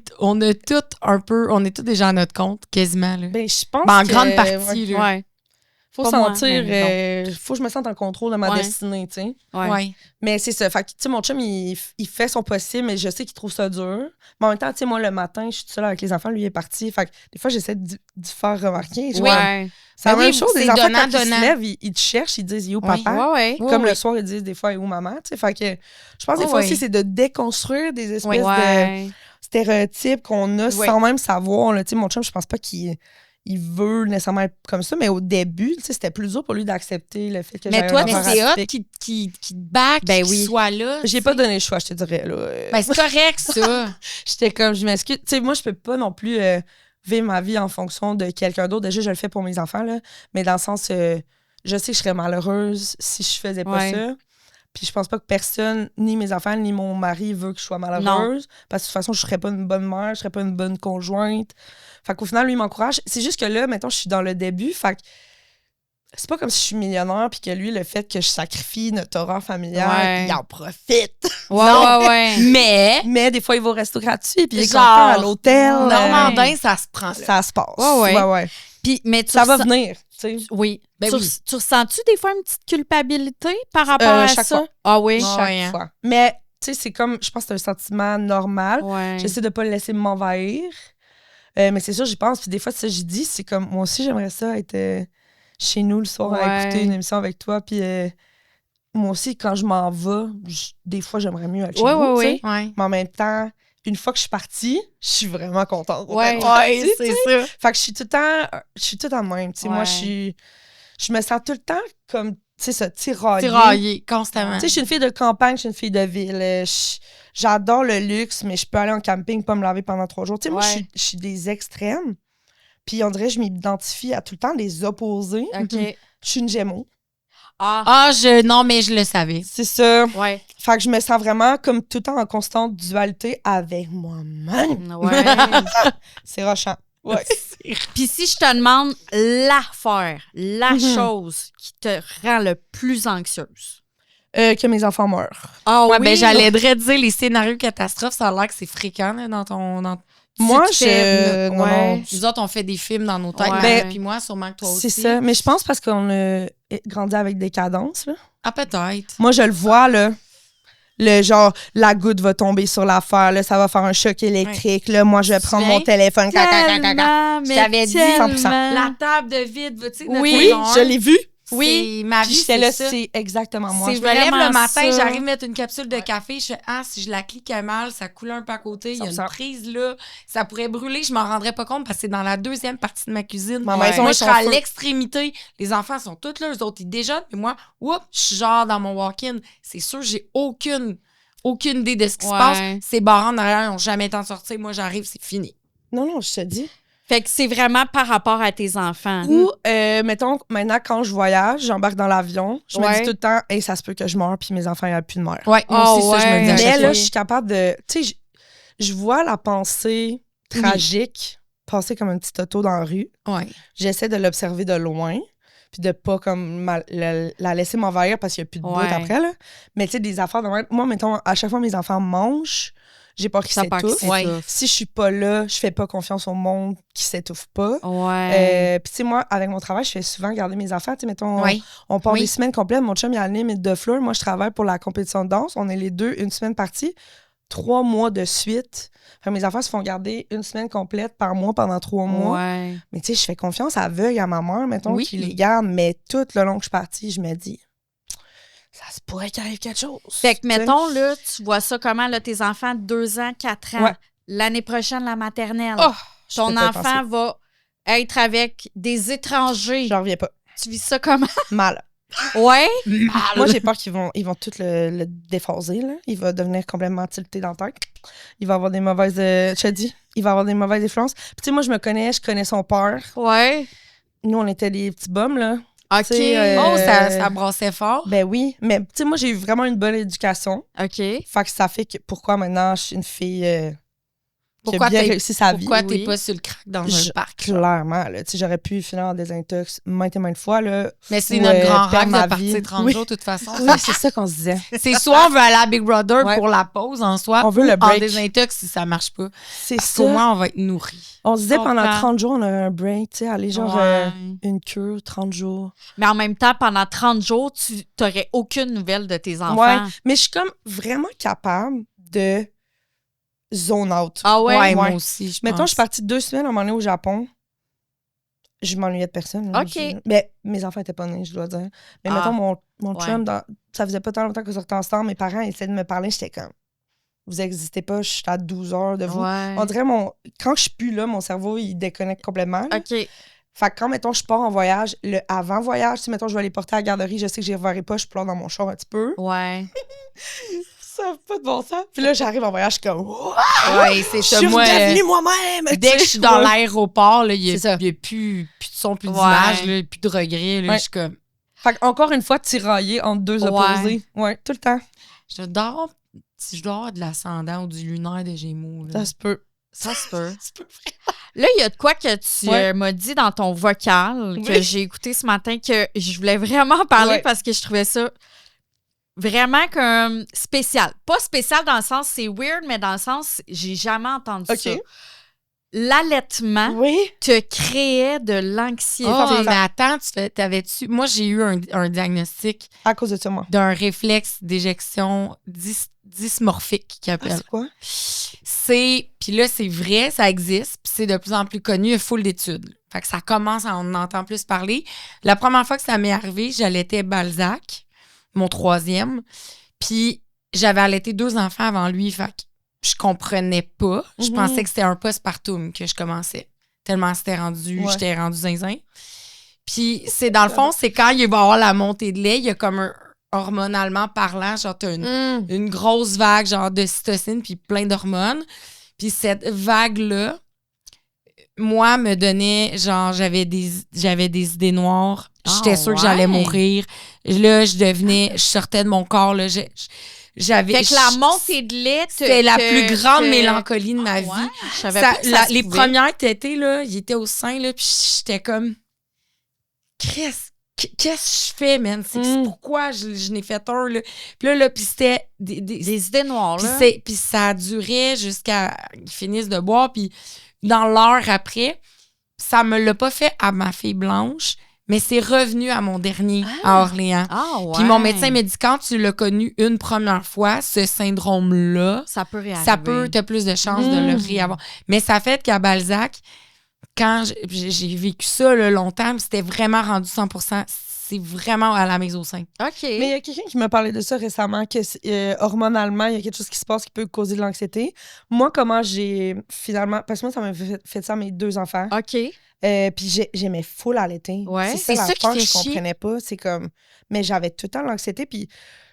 tous déjà à notre compte, quasiment. Là. Ben, je pense Ben, en que, grande partie. Là. Ouais. faut Pas moi, sentir, mais faut que je me sente en contrôle de ma Ouais. destinée, tu sais. Ouais. Ouais. Mais c'est ça. Fait que, tu sais, mon chum, il fait son possible, mais je sais qu'il trouve ça dur. Mais en même temps, tu sais, moi, le matin, je suis toute seule avec les enfants, lui, il est parti. Fait que des fois, j'essaie de faire remarquer. Je Ouais. vois, c'est la Ben même oui, chose. c'est Les enfants, donnant, quand ils se donnant. lèvent, ils te cherchent, ils disent, il est où Oui. papa? Ouais. Oui, Comme oui. le soir, ils disent des fois, il est où maman? Tu sais, fait que je pense des Oh, fois oui. aussi, c'est de déconstruire des espèces de Ouais. stéréotypes qu'on a Oui. sans même savoir. Là. Tu sais, mon chum, je pense pas qu'il veut nécessairement être comme ça, mais au début, tu sais, c'était plus dur pour lui d'accepter le fait que Mais j'avais toi, un Mais enfant c'est hot atypique. qui te back, Ben qui oui. soit là. J'ai pas donné le choix, je te dirais. Là. Ben, c'est correct, ça. J'étais comme, je m'excuse. Tu sais, moi, je peux pas non plus vivre ma vie en fonction de quelqu'un d'autre. Déjà, je le fais pour mes enfants, là. Mais dans le sens, je sais que je serais malheureuse si je faisais pas Ouais. ça. Puis je pense pas que personne, ni mes enfants, ni mon mari, veut que je sois malheureuse. Parce que de toute façon, je serais pas une bonne mère, je serais pas une bonne conjointe. Fait qu'au final, lui, il m'encourage. C'est juste que là, maintenant, je suis dans le début. Fait que c'est pas comme si je suis millionnaire, puis que lui, le fait que je sacrifie notre horaire familial, Ouais. il en profite. Ouais. Mais, Mais des fois, il va au resto gratuit, puis il est Genre, content à l'hôtel. Normandin, ça se prend. Là. Ça se passe. Ouais. Puis, mais tu Ça va ressens- venir, tu sais. Oui. Ben tu, oui. tu ressens-tu des fois une petite culpabilité par rapport à chaque ça? fois. Ah oui? Ouais. Chaque fois. Mais, tu sais, c'est comme, je pense que c'est un sentiment normal. Ouais. J'essaie de pas le laisser m'envahir. Mais c'est sûr, j'y pense. Puis des fois, ça, j'y dis, c'est comme, moi aussi, j'aimerais ça être chez nous le soir à Ouais. écouter une émission avec toi. Puis moi aussi, quand je m'en vais, des fois, j'aimerais mieux être chez Ouais, vous, ouais, tu sais. Ouais. Mais en même temps, une fois que je suis partie, je suis vraiment contente. Ouais. d'être partie, Ouais, tu sais. c'est ça. Fait que je suis tout le temps de même. Tu sais, moi, Ouais. je me sens tout le temps comme, tu sais, ça, tiraillée. Tiraillé, constamment. Tu sais, je suis une fille de campagne, je suis une fille de ville. J'adore le luxe, mais je peux aller en camping, pas me laver pendant 3 jours. Tu sais, moi, Ouais. je suis des extrêmes. Puis on dirait que je m'identifie à tout le temps les opposés. OK. Je suis une Gémeaux. Ah. Non, mais je le savais. C'est ça. Ouais. Fait que je me sens vraiment comme tout le temps en constante dualité avec moi-même. Ouais. C'est rochant. Ouais. Puis si je te demande l'affaire, la Mhm. chose qui te rend le plus anxieuse. Que mes enfants meurent. Ah Ouais, ben j'allais te dire les scénarios catastrophes, ça a l'air que c'est fréquent là, dans ton. Moi, tu fais- non, ouais. non. Nous autres, on fait des films dans nos têtes. Ouais. Ben, puis moi, sûrement que toi aussi. C'est ça. Mais je pense parce qu'on a grandi avec des cadences. Là. Ah, peut-être. Moi, je le vois, là. Le genre, la goutte va tomber sur l'affaire, là, ça va faire un choc électrique. Là, moi, je vais prendre mon téléphone. Tellement, Je t'avais dit, 100%. La table de vide, tu sais, notre Oui, saison je 1, l'ai vu. Oui, ma Puis vie, j'étais c'est là, ça. c'est exactement moi. C'est Je me lève vraiment le matin, ça. j'arrive mettre une capsule de café, je fais si je la clique mal, ça coule un peu à côté, il y a une 100%. prise là, ça pourrait brûler, je m'en rendrais pas compte parce que c'est dans la deuxième partie de ma cuisine. Ma Ouais. maison Moi, est je son serais à feu. l'extrémité. Les enfants sont tous là, eux autres, ils déjeunent, mais moi, je suis genre dans mon walk-in. C'est sûr, j'ai aucune idée de ce qui se passe. Ces barres en arrière, ils n'ont jamais le temps de sortir. Moi, j'arrive, c'est fini. Non, je te dis. Fait que c'est vraiment par rapport à tes enfants. Ou, mettons, maintenant, quand je voyage, j'embarque dans l'avion, je me Ouais. dis tout le temps, hey, ça se peut que je meure, puis mes enfants n'aient plus de mère. Ouais, moi aussi, ça, je me dis à Mais chaque là, fois. je suis capable de. Tu sais, je vois la pensée tragique passer comme un petit auto dans la rue. Ouais. J'essaie de l'observer de loin. puis de pas comme la laisser m'envahir parce qu'il n'y a plus de bout après, là. Mais tu sais, des affaires de même. Moi, mettons, à chaque fois mes enfants mangent, j'ai peur qu'ils s'étouffent. Si je suis pas là, je fais pas confiance au monde qui s'étouffe pas. Puis tu sais, moi, avec mon travail, je fais souvent garder mes enfants. Tu sais, mettons, on part des semaines complètes. Mon chum, il a anime de fleurs. Moi, je travaille pour la compétition de danse. On est les deux une semaine partie. 3 mois de suite. Enfin, mes enfants se font garder une semaine complète par mois pendant 3 mois. Mais tu sais, je fais confiance aveugle à ma mère, mettons, qui les garde. Mais tout le long que je suis partie, je me dis, ça se pourrait qu'il arrive quelque chose. Fait que, mettons, là, tu vois ça comment, là, tes enfants de 2 ans, 4 ans, l'année prochaine, la maternelle, ton enfant va être avec des étrangers. J'en reviens pas. Tu vis ça comment? Mal. Ouais? Moi, j'ai peur qu'ils vont tout le déphaser, là. Il va devenir complètement tilté dans la tête. Il va avoir des mauvaises... je te dis, il va avoir des mauvaises influences. Puis tu sais, moi, je connais son père. Ouais. Nous, on était des petits bums, là. OK. Ça brassait fort. Ben oui. Mais tu sais, moi, j'ai eu vraiment une bonne éducation. OK. Fait que ça fait que pourquoi maintenant, je suis une fille... Pourquoi qui a bien réussi sa vie. Pourquoi t'es pas sur le crack dans un parc? Clairement, là. Tu sais, j'aurais pu finir en désintox maintes et maintes fois, là. Mais c'est notre grand rêve de partir 30 jours, de toute façon. Oui, c'est ça qu'on se disait. C'est soit on veut aller à Big Brother pour la pause en soi, on veut le break. En désintox si ça marche pas. C'est ça. Au moins, on va être nourris. On se disait pendant 30 jours, on aurait un break, tu sais, aller genre une cure, 30 jours. Mais en même temps, pendant 30 jours, tu n'aurais aucune nouvelle de tes enfants. Ouais, mais je suis comme vraiment capable de zone out. Ah ouais? Moi aussi, je pense. Mettons, je suis partie 2 semaines à un moment donné au Japon. Je m'ennuyais de personne. Là. OK. Mais mes enfants étaient pas nés, je dois dire. Mais mettons, mon chum, ça faisait pas tant longtemps qu'on sortait ensemble. Mes parents essayaient de me parler. J'étais comme, vous existez pas, je suis à 12 heures de vous. Ouais. On dirait, quand je suis plus là, mon cerveau, il déconnecte complètement. Là. OK. Fait que quand, mettons, je pars en voyage, le avant-voyage, si, mettons, je vais les porter à la garderie, je sais que je les reverrai pas, je pleure dans mon char un petit peu. Ouais. Ça n'a pas de bon sens. Puis là, j'arrive en voyage, je suis comme, ouais, c'est ça. Je suis moi, redevenue moi-même. Dès que je suis dans l'aéroport, il n'y a plus de son, plus d'image, plus de regrets. Là, je suis comme... Fait encore une fois, tiraillé entre deux opposés. Ouais, tout le temps. Je dois avoir de l'ascendant ou du lunaire de Gémeaux. Là. Ça se peut. Ça se peut. Là, il y a de quoi que tu m'as dit dans ton vocal que j'ai écouté ce matin que je voulais vraiment parler parce que je trouvais ça vraiment comme spécial. Pas spécial dans le sens c'est weird, mais dans le sens j'ai jamais entendu ça. L'allaitement te créait de l'anxiété. Oh, mais attends, t'avais-tu... Moi, j'ai eu un diagnostic... À cause de ça, moi. D'un réflexe d'éjection dysmorphique qui appelle. C'est quoi? Puis là, c'est vrai, ça existe, puis c'est de plus en plus connu, il y a full d'études. Fait que ça commence, on en entend plus parler. La première fois que ça m'est arrivé, j'allaitais Balzac, mon 3e, puis j'avais allaité 2 enfants avant lui, fait que je comprenais pas. Je pensais que c'était un postpartum que je commençais. Tellement j'étais rendu zinzin. Puis c'est dans le fond, c'est quand il va y avoir la montée de lait, il y a comme un hormonalement parlant, genre t'as une grosse vague genre de cytocine puis plein d'hormones. Puis cette vague-là, moi, me donnait, genre, j'avais des idées noires. J'étais sûre que j'allais mourir. Là, je sortais de mon corps, là, j'avais... Fait que la montée de lait... C'était la plus grande mélancolie de ma vie. Je savais pas que ça se les pouvait. premières tétées, là, il était au sein, là, puis j'étais comme... Qu'est-ce que je fais, man? C'est pourquoi je n'ai fait un, là. Puis là, puis c'était... Des idées noires, là. Puis ça durait jusqu'à qu'ils finissent de boire, puis dans l'heure après, ça me l'a pas fait à ma fille Blanche, mais c'est revenu à mon dernier à Orléans. Ah, ouais. Puis mon médecin m'a dit, quand tu l'as connu une première fois, ce syndrome-là, ça peut t'as plus de chances de le réavoir. Mais ça fait qu'à Balzac, quand j'ai vécu ça là, longtemps, c'était vraiment rendu 100%. C'est vraiment à la mise au sein. OK. Mais il y a quelqu'un qui m'a parlé de ça récemment, que hormonalement, il y a quelque chose qui se passe qui peut causer de l'anxiété. Moi, comment j'ai finalement... Parce que moi, ça m'a fait ça à mes 2 enfants. OK. Puis j'aimais full allaiter. Ouais. C'est ça qui fait je comprenais pas. C'est comme... Mais j'avais tout le temps l'anxiété. Puis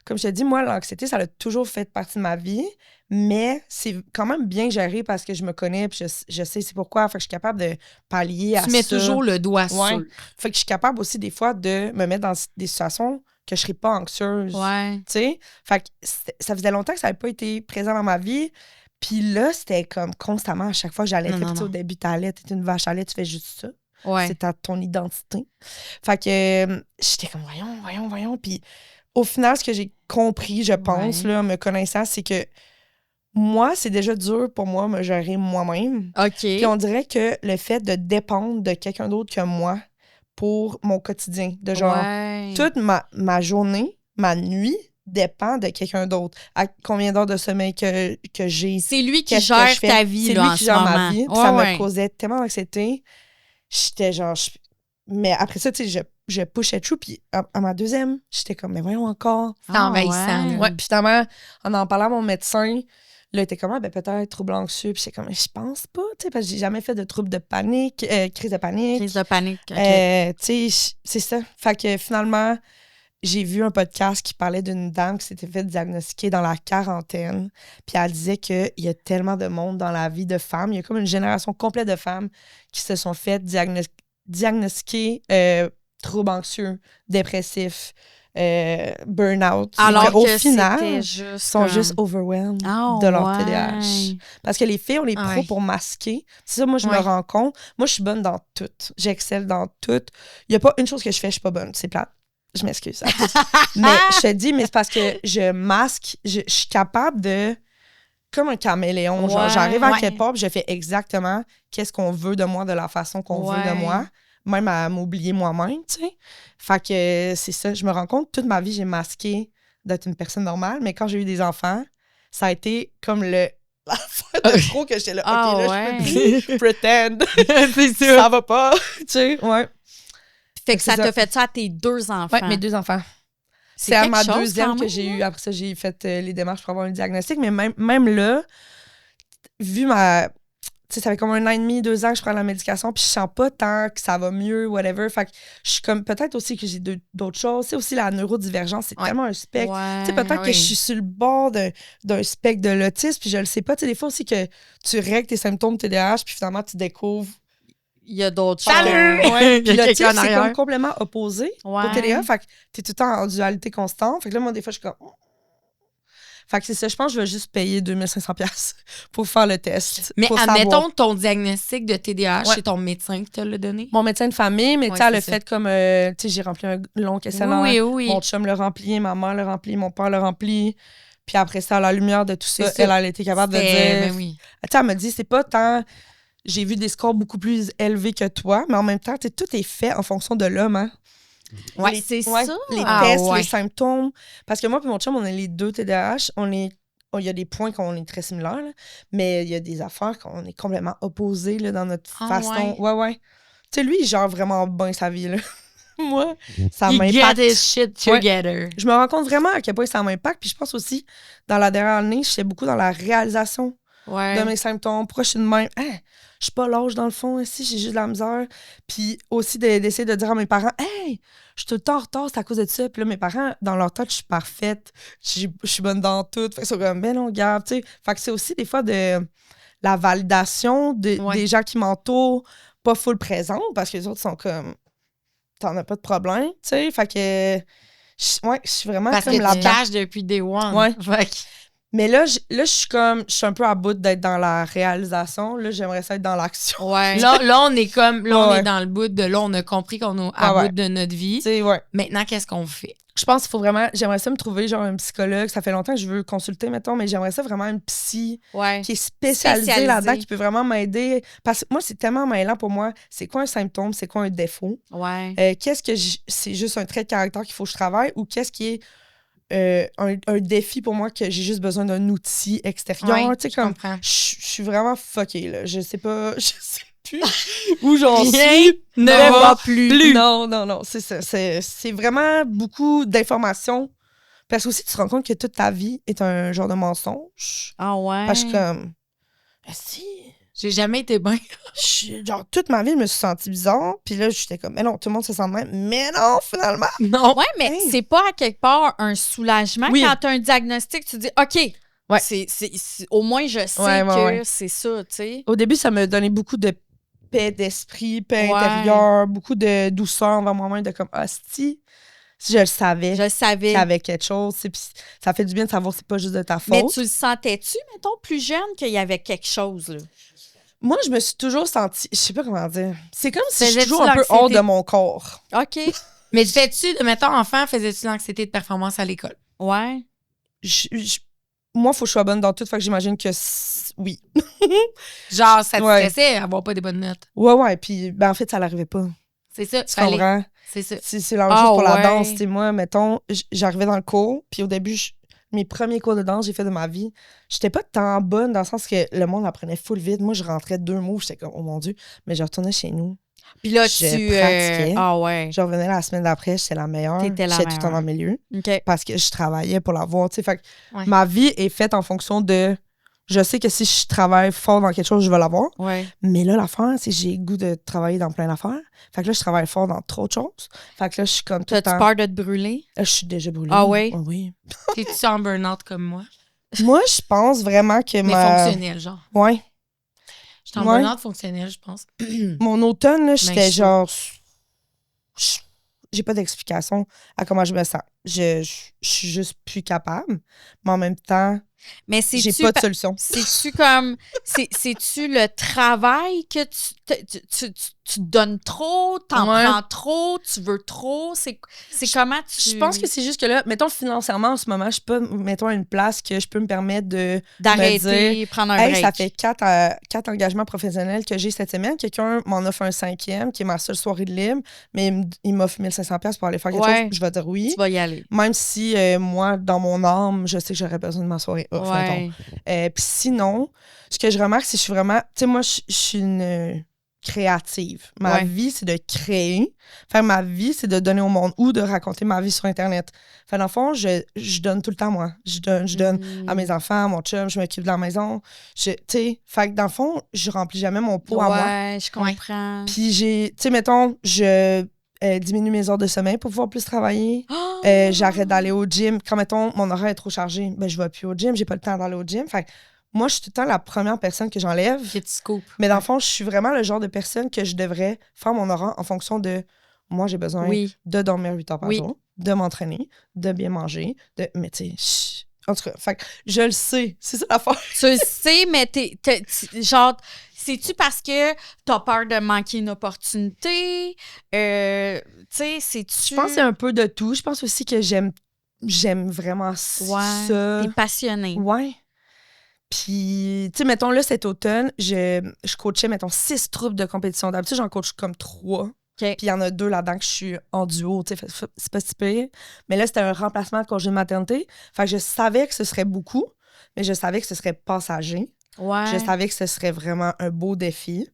comme je te dis, moi, l'anxiété, ça a toujours fait partie de ma vie. Mais c'est quand même bien géré parce que je me connais puis je sais c'est pourquoi. Fait que je suis capable de pallier à ça. Tu mets toujours le doigt sur. Fait que je suis capable aussi des fois de me mettre dans des situations que je serais pas anxieuse. Ouais. Tu sais? Fait que ça faisait longtemps que ça n'avait pas été présent dans ma vie. Puis là, c'était comme constamment, à chaque fois que j'allais, au début, t'allais, t'es une vache à lait, tu fais juste ça. Ouais. C'est ton identité. Fait que j'étais comme, voyons. Puis au final, ce que j'ai compris, je pense, là, en me connaissant, c'est que moi, c'est déjà dur pour moi me gérer moi-même. OK. Puis on dirait que le fait de dépendre de quelqu'un d'autre que moi pour mon quotidien, de genre, toute ma journée, ma nuit dépend de quelqu'un d'autre. À combien d'heures de sommeil que j'ai. C'est lui qui qu'est-ce que gère je fais. ta vie, C'est là, lui en qui ce gère moment. ma vie. Puis ça me causait tellement d'anxiété. J'étais genre... Mais après ça, tu sais, je pushais through. Puis à ma deuxième, j'étais comme, mais voyons encore. C'est envahissant. Ouais, puis finalement, en parlant à mon médecin, là, il était comme, ben peut-être trouble anxieux. Puis j'étais comme, je pense pas, tu sais, parce que j'ai jamais fait de trouble de panique, crise de panique. Crise de panique, OK. Tu sais, c'est ça. Fait que finalement, j'ai vu un podcast qui parlait d'une dame qui s'était fait diagnostiquer dans la quarantaine. Puis elle disait qu'il y a tellement de monde dans la vie de femmes. Il y a comme une génération complète de femmes qui se sont fait diagnostiquer troubles anxieux, dépressifs, burn-out. Alors au que final, c'était ils juste sont juste overwhelmed de leur TDAH. Parce que les filles, on les pros pour masquer. C'est ça, moi, je me rends compte. Moi, je suis bonne dans tout. J'excelle dans tout. Il n'y a pas une chose que je fais, je suis pas bonne. C'est plate. Je m'excuse. Mais je te dis, mais c'est parce que je masque. Je suis capable de... Comme un caméléon. Genre, j'arrive à quelque part, puis je fais exactement qu'est-ce qu'on veut de moi, de la façon qu'on veut de moi. Même à m'oublier moi-même, tu sais. Fait que c'est ça. Je me rends compte, toute ma vie, j'ai masqué d'être une personne normale. Mais quand j'ai eu des enfants, ça a été comme la fois de trop que j'étais là. OK, là, je peux plus pretend. C'est sûr. Ça va pas. Tu sais, ouais. Fait que ça t'a fait ça à tes 2 enfants. Ouais, mes 2 enfants. C'est à ma deuxième que j'ai eu. Après ça, j'ai fait les démarches pour avoir un diagnostic. Mais même là, vu ma... Tu sais, ça fait comme 1 an et demi, 2 ans que je prends la médication, puis je sens pas tant que ça va mieux, whatever. Fait que je suis comme... Peut-être aussi que j'ai d'autres choses. C'est aussi la neurodivergence, c'est tellement un spectre. Tu sais, peut-être que je suis sur le bord d'un spectre de l'autisme, puis je le sais pas. Tu sais, des fois aussi que tu règles tes symptômes TDAH, puis finalement, tu découvres... Il y a d'autres choses. Salut! Ouais. Il y a L'autisme, quelqu'un en c'est arrière. comme complètement opposé au TDA. Fait que t'es tout le temps en dualité constante. Fait que là, moi, des fois, je suis comme... Fait que c'est ça. Je pense que je vais juste payer 2500$ pour faire le test. Mais pour admettons savoir. ton diagnostic de TDAH, c'est ton médecin qui te l'a donné? Mon médecin de famille, mais tu sais, elle a fait comme... tu sais, j'ai rempli un long questionnaire. Oui. Mon chum l'a rempli, ma mère l'a rempli, mon père l'a rempli. Puis après ça, à la lumière de tout ça, elle a été capable de dire... Ben oui. Tu sais, elle m'a dit, c'est pas tant... J'ai vu des scores beaucoup plus élevés que toi, mais en même temps, tu sais, tout est fait en fonction de l'homme, hein? Ouais, c'est ça. Les tests, les symptômes. Parce que moi et mon chum, on est les 2 TDAH. Il y a des points qu'on est très similaires, là, mais il y a des affaires qu'on est complètement opposés là, dans notre façon. Ouais. Tu sais, lui, il gère vraiment bien sa vie. Là. Moi, ça m'impacte. Get his shit together. Je me rends compte vraiment à quel point ça m'impacte. Puis je pense aussi, dans la dernière année, je fais beaucoup dans la réalisation de mes symptômes. Pourquoi je suis de même? Je suis pas lâche dans le fond, ici, j'ai juste de la misère. Puis aussi d'essayer de dire à mes parents, hey, je suis tout le temps en retard, c'est à cause de ça. Puis là, mes parents, dans leur tête, je suis parfaite, je suis bonne dans tout. Fait que c'est comme, ben non, garde, tu sais. Fait que c'est aussi des fois de la validation des gens qui m'entourent, pas full présent, parce que les autres sont comme, t'en as pas de problème, tu sais. Fait que, je suis vraiment parce comme que tu caches depuis day one. Ouais. Fait que... Mais là, je suis un peu à bout d'être dans la réalisation. Là, j'aimerais ça être dans l'action. Ouais. Là, on est comme, on est dans le bout de, là, on a compris qu'on est à bout de notre vie. Maintenant, qu'est-ce qu'on fait? Je pense qu'il faut vraiment, j'aimerais ça me trouver genre un psychologue. Ça fait longtemps que je veux consulter, mettons, mais j'aimerais ça vraiment une psy qui est spécialisée là-dedans, qui peut vraiment m'aider. Parce que moi, c'est tellement mêlant pour moi. C'est quoi un symptôme? C'est quoi un défaut? Qu'est-ce que c'est juste un trait de caractère qu'il faut que je travaille ou qu'est-ce qui est un défi pour moi que j'ai juste besoin d'un outil extérieur. Tu sais, comme je suis vraiment fuckée, là. Je sais plus où j'en suis. Ne va plus. Non. C'est ça. C'est vraiment beaucoup d'informations. Parce que aussi, tu te rends compte que toute ta vie est un genre de mensonge. Ah ouais? Parce que je suis comme... si... J'ai jamais été bien. Genre, toute ma vie, je me suis sentie bizarre. Puis là, j'étais comme, mais non, tout le monde se sent de même. Mais non, finalement. Non. Ouais, mais c'est pas à quelque part un soulagement quand tu as un diagnostic, tu dis, OK, au moins je sais que c'est ça, tu sais. Au début, ça me donnait beaucoup de paix d'esprit, paix intérieure, beaucoup de douceur envers moi-même, de comme, si je le savais. Qu'il y avait quelque chose. Puis ça fait du bien de savoir que c'est pas juste de ta faute. Mais tu le sentais-tu, mettons, plus jeune, qu'il y avait quelque chose, là? Moi, je me suis toujours sentie... Je sais pas comment dire. C'est comme si je suis Faisais-tu toujours un peu l'anxiété? hors de mon corps. OK. Mais fais-tu, mettons, enfant, faisais-tu l'anxiété de performance à l'école? Ouais. Moi, il faut que je sois bonne dans tout, fait que j'imagine que oui. Genre, ça te Ouais. stressait avoir pas des bonnes notes. Ouais. Puis, en fait, ça l'arrivait pas. C'est ça. Tu comprends? C'est ça. C'est la même chose Ah, pour la ouais. danse. Tu sais, moi, mettons, j'arrivais dans le cours, puis au début, mes premiers cours de danse que j'ai fait de ma vie, j'étais pas tant bonne dans le sens que le monde apprenait full vite. Moi, je rentrais 2 mots, j'étais comme, oh mon Dieu. Mais je retournais chez nous. Puis là, Je tu... pratiquais. Ah ouais. Je revenais la semaine d'après, j'étais la meilleure. T'étais la J'étais tout le temps meilleure. dans le milieu OK. parce que je travaillais pour l'avoir. Tu sais, fait que Ouais. ma vie est faite en fonction de. Je sais que si je travaille fort dans quelque chose, je vais l'avoir. Ouais. Mais là, l'affaire, c'est que j'ai le goût de travailler dans plein d'affaires. Fait que là, je travaille fort dans trop de choses. Fait que là, je suis comme tout le T'as-tu temps. peur de te brûler? Je suis déjà brûlée. Ah ouais? Oh oui. T'es-tu en burn-out comme moi? Moi, je pense vraiment que Mais fonctionnel, genre. Ouais. J'étais en Ouais. burn-out fonctionnel, je pense. Mon automne, là, j'étais chaud. genre. J'ai pas d'explication à comment je me sens. Je suis juste plus capable. Mais en même temps, Mais j'ai pas de solution. C'est-tu comme... C'est-tu le travail que tu te donnes trop, t'en Ouais. prends trop, tu veux trop? C'est comment tu... Je pense que c'est juste que là, mettons financièrement, en ce moment, je suis pas, mettons, à une place que je peux me permettre de D'arrêter, prendre un hey, break. ça fait 4 engagements professionnels que j'ai cette semaine. Quelqu'un m'en offre un 5e, qui est ma seule soirée de libre, mais il m'offre 1500$ pour aller faire quelque Ouais. chose. Je vais dire oui. Tu vas y aller. Même si, moi, dans mon âme, je sais que j'aurais besoin de ma soirée off, mettons. Ouais. Puis sinon, ce que je remarque, c'est que je suis vraiment... Tu sais, moi, je suis une créative. Ma Ouais. vie, c'est de créer. Faire ma vie, c'est de donner au monde ou de raconter ma vie sur Internet. Fait dans le fond, je donne tout le temps, moi. Je donne à mes enfants, à mon chum, je m'occupe de la maison. Tu sais, fait que dans le fond, je remplis jamais mon pot à moi. Ouais, je comprends. Puis tu sais, mettons, je diminue mes heures de sommeil pour pouvoir plus travailler. Oh! J'arrête d'aller au gym. Quand, mettons, mon horaire est trop chargé, ben je vais plus au gym, j'ai pas le temps d'aller au gym. Fait que moi, je suis tout le temps la première personne que j'enlève. Que tu coupes. Mais dans le fond, je suis vraiment le genre de personne que je devrais faire mon horaire en fonction de moi, j'ai besoin Oui. de dormir 8 heures par Oui. jour, de m'entraîner, de bien manger, mais tu sais, en tout cas, fait que je le sais, c'est ça l'affaire. Tu le sais, mais genre, c'est-tu parce que t'as peur de manquer une opportunité? Tu sais, c'est-tu... Je pense que c'est un peu de tout. Je pense aussi que j'aime vraiment ça. T'es passionné. Ouais. Puis, tu sais, mettons, là, cet automne, je coachais, mettons, 6 troupes de compétition. D'habitude, j'en coach comme 3. OK. Puis il y en a 2 là-dedans que je suis en duo, tu sais, c'est pas si pire. Mais là, c'était un remplacement de congé de maternité. Fait que je savais que ce serait beaucoup, mais je savais que ce serait passager. Ouais. Je savais que ce serait vraiment un beau défi.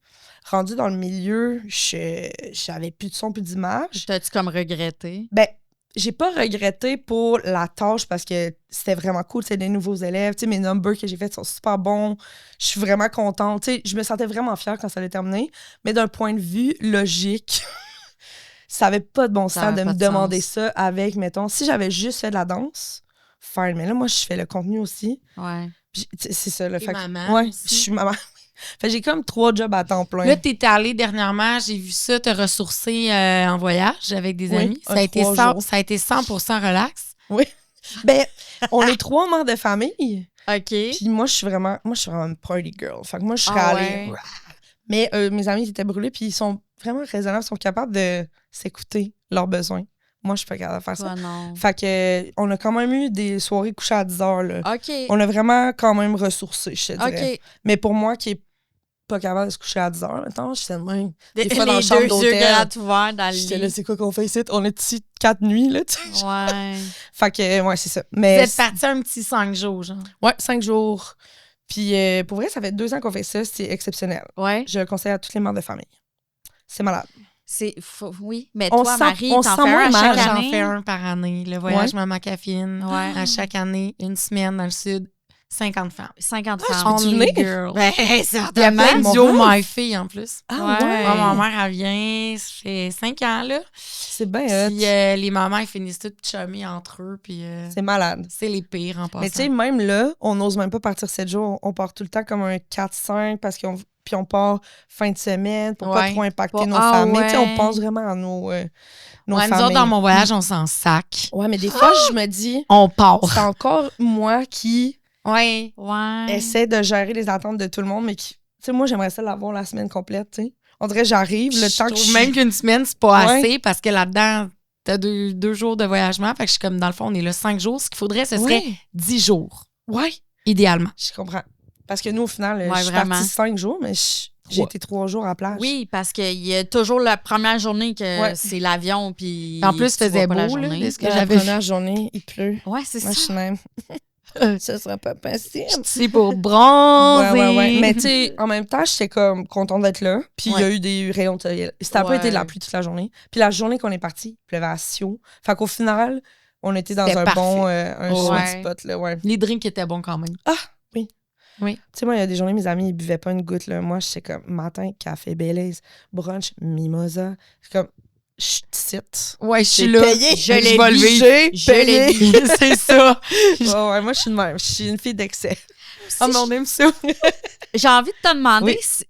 Rendu dans le milieu, j'avais plus de son, plus d'image. T'as-tu comme regretté? Ben, j'ai pas regretté pour la tâche parce que c'était vraiment cool. C'est des nouveaux élèves. Tu sais, mes numbers que j'ai faits sont super bons. Je suis vraiment contente. Tu sais, je me sentais vraiment fière quand ça allait terminer. Mais d'un point de vue logique, ça avait pas de bon Ça sens avait de pas me de demander sens. ça avec, mettons, si j'avais juste fait de la danse, fine. Mais là, moi, je fais le contenu aussi. Ouais. Puis, c'est ça, le T'es fait que- maman ouais, aussi. je suis maman. Fait que j'ai comme 3 jobs à temps plein. Là, t'es allée dernièrement, j'ai vu ça, te ressourcer en voyage avec des Oui, amis. un 3 jours. Ça a été 100% relax. Ben, on est 3 membres de famille. OK. Puis moi, je suis vraiment une party girl. Fait que moi, je serais Ah allée. ouais. Mais mes amis, ils étaient brûlés, puis ils sont vraiment raisonnables, ils sont capables de s'écouter leurs besoins. Moi, je suis pas capable de faire ça. Toi, non. Fait que, on a quand même eu des soirées couchées à 10 heures, là. OK. On a vraiment quand même ressourcé, je te dirais. OK. Mais pour moi, qui est pas capable de se coucher à 10 heures, maintenant, je sais de même. Des fois, dans Les la chambre deux d'hôtel, yeux grands ouverts dans le J'étais là, lit. c'est quoi qu'on fait ici? On est ici 4 nuits, là, tu sais. Ouais. Fait que, ouais, c'est ça. Vous Mais êtes parti un petit 5 jours, genre. ouais, 5 jours. Puis pour vrai, ça fait 2 ans qu'on fait ça. C'est exceptionnel. Ouais. Je le conseille à toutes les mères de famille. C'est malade. Oui, mais On toi, sent- Marie, on t'en sent fais moins un à mal. chaque J'en année? fais un par année. Le voyage Maman Cafine. Ouais. À chaque année, une semaine dans le sud, 50 femmes. 50 Ah, femmes. je peux-tu Only venir? girl. Ben, Il y a certainement. plein de Mon duos rêve. My Fille en plus. Ah Ouais. ouais. Moi, ma mère, elle vient, ça fait 5 ans, là. C'est bien hot. Puis les mamans, ils finissent toutes chummy entre eux, puis C'est malade. c'est les pires en passant. Mais tu sais, même là, on n'ose même pas partir 7 jours. On part tout le temps comme un 4-5 parce qu'on puis on part fin de semaine pour pas Ouais. trop impacter Pas- nos ah familles. Tu sais, on ouais. pense vraiment à nos Ouais, nous familles. autres, dans mon voyage, on s'en sac. Ouais, mais des fois, je me dis, On part. c'est encore moi qui Ouais. Ouais. essaie de gérer les attentes de tout le monde, mais qui sais, moi, j'aimerais ça l'avoir la semaine complète, tu sais. On dirait j'arrive, le temps que je... Même qu'une semaine, c'est pas Ouais. assez parce que là-dedans, t'as deux jours de voyagement. Fait que je suis comme, dans le fond, on est là 5 jours. Ce qu'il faudrait, ce serait 10 jours, Ouais, idéalement. je comprends. Parce que nous, au final, Ouais, je suis vraiment. partie 5 jours, mais j'ai été 3 jours à la plage. Oui, parce qu'il y a toujours la première journée que Ouais. c'est l'avion, puis En plus, tu faisait vois pas la beau, là, journée. de ce que La j'avais première journée, il pleut. Ouais, c'est Moi, je ça. suis même... ça sera pas possible. C'est pour bronzer. Ouais. Mais tu sais, en même temps, j'étais comme contente d'être là. Puis il y a eu des rayons de soleil. Ça n'a pas été de la pluie toute la journée. Puis la journée qu'on est parti, il pleuvait à Sio. Fait qu'au final, on était dans C'était un parfait. bon un sweet Ouais. spot. Là, ouais. Les drinks étaient bons quand même. Oui. Oui. Tu sais, moi, il y a des journées, mes amis, ils buvaient pas une goutte. Là. Moi, j'étais comme matin, café Baileys, brunch, mimosa. C'est comme, je suis cite. Ouais, je suis J'ai là. payé. Je vais le vivre. J'ai payé. C'est ça. Ouais, moi, je suis de même. Je suis une fille d'excès. Oh, mais on aime ça. J'ai envie de te demander, Oui. si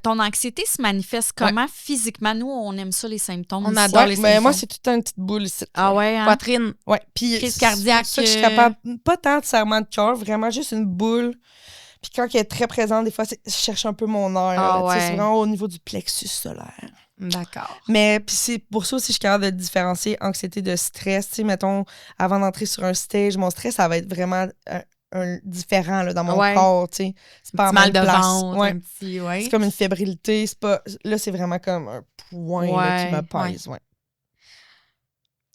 ton anxiété se manifeste comment physiquement? Nous, on aime ça, les symptômes. On ici. adore Ouais, les mais symptômes. moi, c'est tout le temps une petite boule ici. Ah ouais, hein? Poitrine. Ouais, puis Crise c'est cardiaque, pour ça que je suis capable, pas tant de serrement de cœur, vraiment juste une boule. Puis quand elle est très présente, des fois, je cherche un peu mon air. Ah là, tu sais, ouais. C'est vraiment au niveau du plexus solaire. D'accord. Mais puis c'est pour ça aussi que je suis capable de différencier anxiété de stress. Tu sais, mettons, avant d'entrer sur un stage, mon stress, ça va être vraiment un différent là, dans mon Ouais. corps. Tu sais. C'est pas en Petit mal même de place. ventre, Ouais. un petit, ouais. C'est comme une fébrilité. C'est pas... Là, c'est vraiment comme un point là, qui me pèse. Ouais.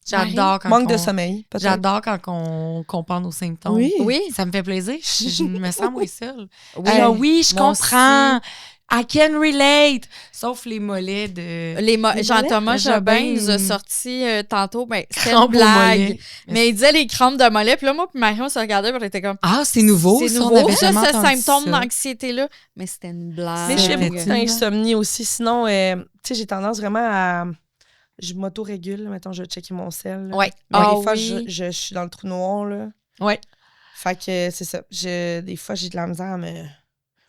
J'adore quand Manque on... de sommeil, peut-être. J'adore quand on compare nos symptômes. Oui. Oui. Ça me fait plaisir. Je me sens moins seule. Oui. Genre, oui, je moi comprends. I can relate. Sauf les mollets de... Les Jean-Thomas Jobin Jobin. nous a sorti tantôt, ben, c'était une crampes aux blague. mollets. Mais il disait les crampes de mollet. Puis là, moi puis Marion, on se regardait, puis on était comme... Ah, c'est nouveau. C'est ça, on nouveau, avait ça, jamais ce entendu symptôme ça. d'anxiété-là. Mais c'était une blague. Mais je fais C'est beaucoup effectivement. d'insomnie aussi. Sinon, tu sais, j'ai tendance vraiment à... Je m'auto-régule. Mettons, je vais checker mon sel. là. Ouais. Mais Ah des fois, oui. je suis dans le trou noir. Là. Ouais. Fait que c'est ça. Des fois, j'ai de la misère à me...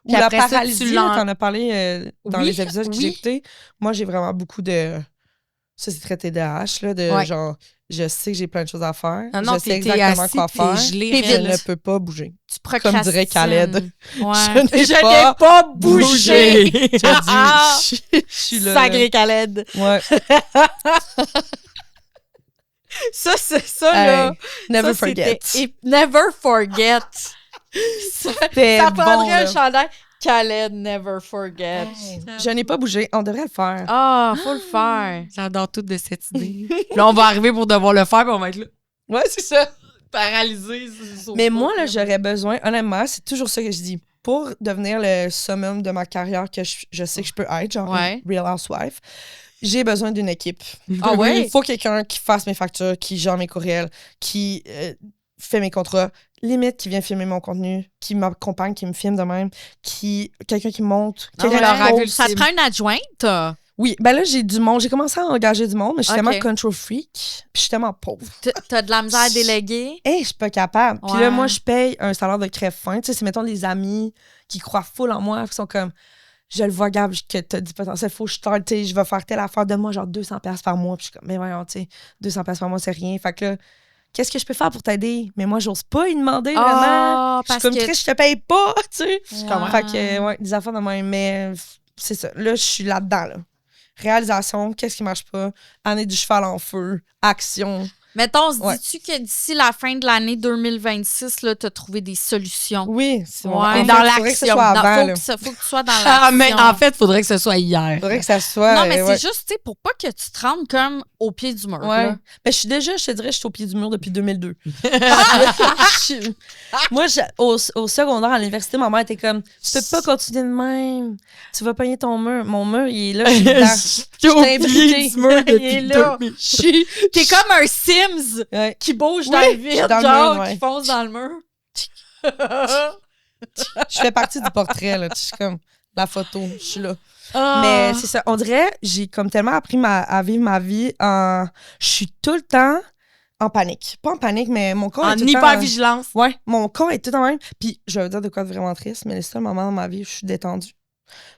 Ou Puis la après ça, paralysie, tu là, l'en- t'en as parlé dans Oui, les épisodes que oui. j'ai écoutés. Moi, j'ai vraiment beaucoup de... Ça, c'est très TDAH, là, de Ouais. genre... Je sais que j'ai plein de choses à faire. Non, non, je sais t'es exactement assis, quoi t'es faire. gelé, Puis je raide. ne peux pas bouger. Tu Comme procrastines. dirait Khaled. Ouais. Je n'ai pas bougé. bougé. Je suis là. Sacré Khaled. Ouais. Ça, c'est ça, là. Never Ça, forget. c'était Never forget. C'était Ça bon, prendrait un là. chandail. Khaled, never forget. Je n'ai pas bougé. On devrait le faire. Ah, faut le faire. J'adore tout de cette idée. Puis là, on va arriver pour devoir le faire, puis on va être là, Ouais, c'est ça. paralysé. Mais moi, là, j'aurais besoin, honnêtement, c'est toujours ça que je dis. Pour devenir le summum de ma carrière que je sais que je peux être, genre Ouais. une Real Housewife, j'ai besoin d'une équipe. Ah ouais? Il faut quelqu'un qui fasse mes factures, qui gère mes courriels, qui fait mes contrats, limite qui vient filmer mon contenu, qui m'accompagne, qui me filme de même, quelqu'un qui monte, Ah quelqu'un ouais. qui Laura pose. Ça te prend une adjointe? Oui, ben là, j'ai du monde. J'ai commencé à engager du monde, mais je suis Ok. tellement control freak, puis je suis tellement pauvre. T'as de la misère à déléguer? Hey, je suis pas capable. Puis Ouais. là, moi, je paye un salaire de crève-faim. Tu sais, c'est, mettons, des amis qui croient full en moi, qui sont comme, je le vois, Gab, que t'as du potentiel, faut que je starte, tu sais, je vais faire telle affaire, donne-moi genre 200$ par mois. Puis je suis comme, mais voyons, tu sais, 200$ par mois, c'est rien. Fait que là, qu'est-ce que je peux faire pour t'aider? Mais moi, j'ose pas y demander, vraiment. Ah, Je suis parce comme, que... Chris, je te paye pas, tu sais. Ouais. Fait que, ouais, des affaires de même. Mais c'est ça. Là, je suis là-dedans, là. Réalisation, qu'est-ce qui marche pas? Année du cheval en feu, action. Mettons, se Ouais. dis-tu que d'ici la fin de l'année 2026, là, t'as trouvé des solutions? Oui, c'est Ouais. bon. En fait, Dans faudrait que ce l'action. soit Non, avant, là. faut que tu sois dans Ah, l'action. mais en fait, il faudrait que ce soit hier. Faudrait que ça soit. Non, mais ouais. c'est juste, tu sais, pour pas que tu te rendes comme au pied du mur. Ouais. là. Ben, je te dirais, je suis au pied du mur depuis 2002. Moi, au secondaire, à l'université, ma mère était comme, tu peux pas continuer de même. Tu vas pogner ton mur. Mon mur, il est là, je suis dedans. J'ai t'ai invité. oublié du mur Il est depuis là. 2000. T'es comme un Sims Ouais. qui bouge Oui, dans le je vide, suis dans le genre, mur, ouais. qui fonce dans le mur. Je fais partie du portrait, là. Je suis comme la photo, je suis là. Ah. Mais c'est ça. On dirait, j'ai comme tellement appris à vivre ma vie en. Je suis tout le temps en panique. Pas en panique, mais mon corps est En tout le temps. hyper-vigilance. Ouais, mon corps est tout le même. Puis je vais vous dire de quoi de vraiment triste, mais le seul moment dans ma vie où je suis détendue,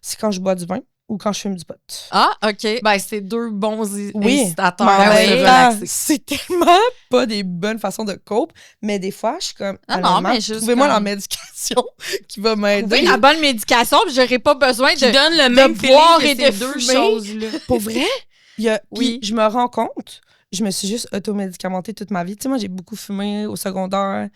c'est quand je bois du vin ou quand je fume du pot. Ah, OK. Ben, c'est deux bons Oui, incitateurs mais en à même se temps, relaxer. c'est tellement pas des bonnes façons de cope, mais des fois, je suis comme, Ah non, honnêtement, mais juste trouvez-moi comme- la médication qui va m'aider. Trouver la bonne médication, puis j'aurais pas besoin Qui de... donne le même boire feeling et que de ces deux fumer. choses-là. Pour vrai, puis Oui. je me rends compte, je me suis juste automédicamentée toute ma vie. Tu sais, moi, j'ai beaucoup fumé au secondaire,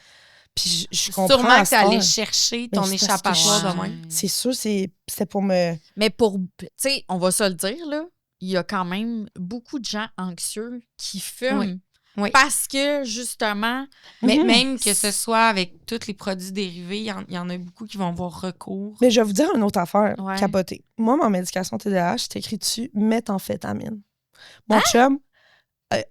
puis je comprends Sûrement à que cette heure. t'allais chercher ton Mais c'est parce que échappatoire je- de même. C'est sûr, c'était pour me... Mais pour... Tu sais, on va se le dire, là, il y a quand même beaucoup de gens anxieux qui fument. Oui. Oui. Parce que, justement... Mais Mhm. même que ce soit avec tous les produits dérivés, il y en a beaucoup qui vont avoir recours. Mais je vais vous dire une autre affaire, Ouais. capotée. Moi, ma médication TDAH, c'est écrit dessus méthamphétamine. Mon chum,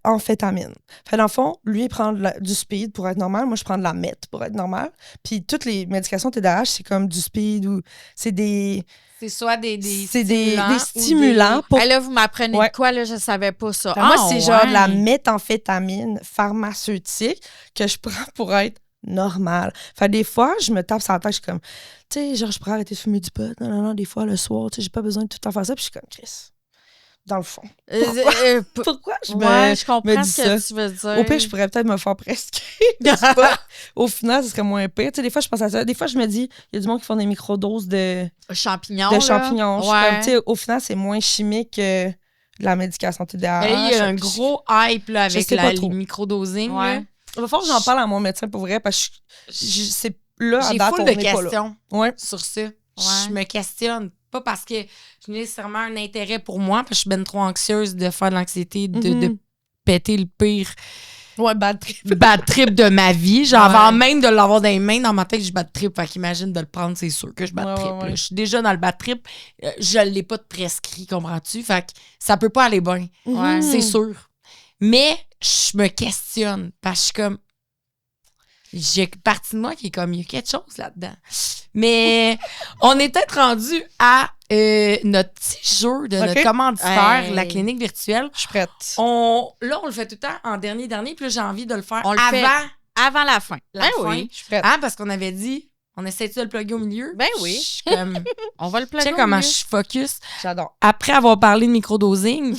amphétamine. Fait dans le fond, lui, il prend du speed pour être normal. Moi, je prends de la meth pour être normal. Puis toutes les médications TDAH, c'est comme du speed ou c'est des C'est soit des stimulants, stimulants pour... Là, vous m'apprenez Ouais. de quoi, là? Je savais pas ça. Moi, Ah, c'est genre de la ouais. méthamphétamine pharmaceutique que je prends pour être normal. Fait des fois, je me tape sur la tête, je suis comme, tu sais, genre, je pourrais arrêter de fumer du pot. Non, des fois, le soir, tu sais, j'ai pas besoin de tout le temps faire ça. Puis je suis comme, Chris, dans le fond. Pourquoi je Ouais, je me comprends dis ce ça? que tu veux dire. Au pire, je pourrais peut-être me faire prescrire du pot. Au final, ce serait moins pire. Tu sais, des fois, je pense à ça. Des fois, je me dis, il y a du monde qui font des microdoses de Champignons, champignons. Je suis Ouais. comme, tu sais, au final, c'est moins chimique que la médication TDAH. Mais là, il y a un gros hype là, Je avec sais pas les trop. microdosing. Ouais. là. Il va falloir que j'en parle à mon médecin pour vrai, parce que c'est là, à J'ai date, full on de n'est pas là. questions Ouais. sur ça. Je me questionne. Pas parce que j'ai nécessairement un intérêt pour moi, parce que je suis ben trop anxieuse de faire de l'anxiété, de péter le pire Ouais, bad trip. bad trip de ma vie. Genre, Ouais. avant même de l'avoir dans les mains, dans ma tête, je bad trip. Fait qu'imagine de le prendre, c'est sûr que je bad Ouais, trip. ouais, ouais. là. Je suis déjà dans le bad trip. Je l'ai pas de prescrit, comprends-tu? Fait que ça peut pas aller bien. Ouais. C'est sûr. Mais je me questionne parce que je suis comme... J'ai une partie de moi qui est comme, il y a quelque chose là-dedans. Mais on est peut-être rendu à notre petit jeu de notre commanditaire, Hey. la clinique virtuelle. Je suis prête. Là, on le fait tout le temps en dernier, puis là, j'ai envie de le faire On le avant fait avant la fin. la fin. Oui. Je suis prête. Hein, parce qu'on avait dit, on essaie-tu de le plugger au milieu? Ben oui. Je suis comme, On va le tu plugger. sais comment je suis focus. J'adore. Après avoir parlé de microdosing,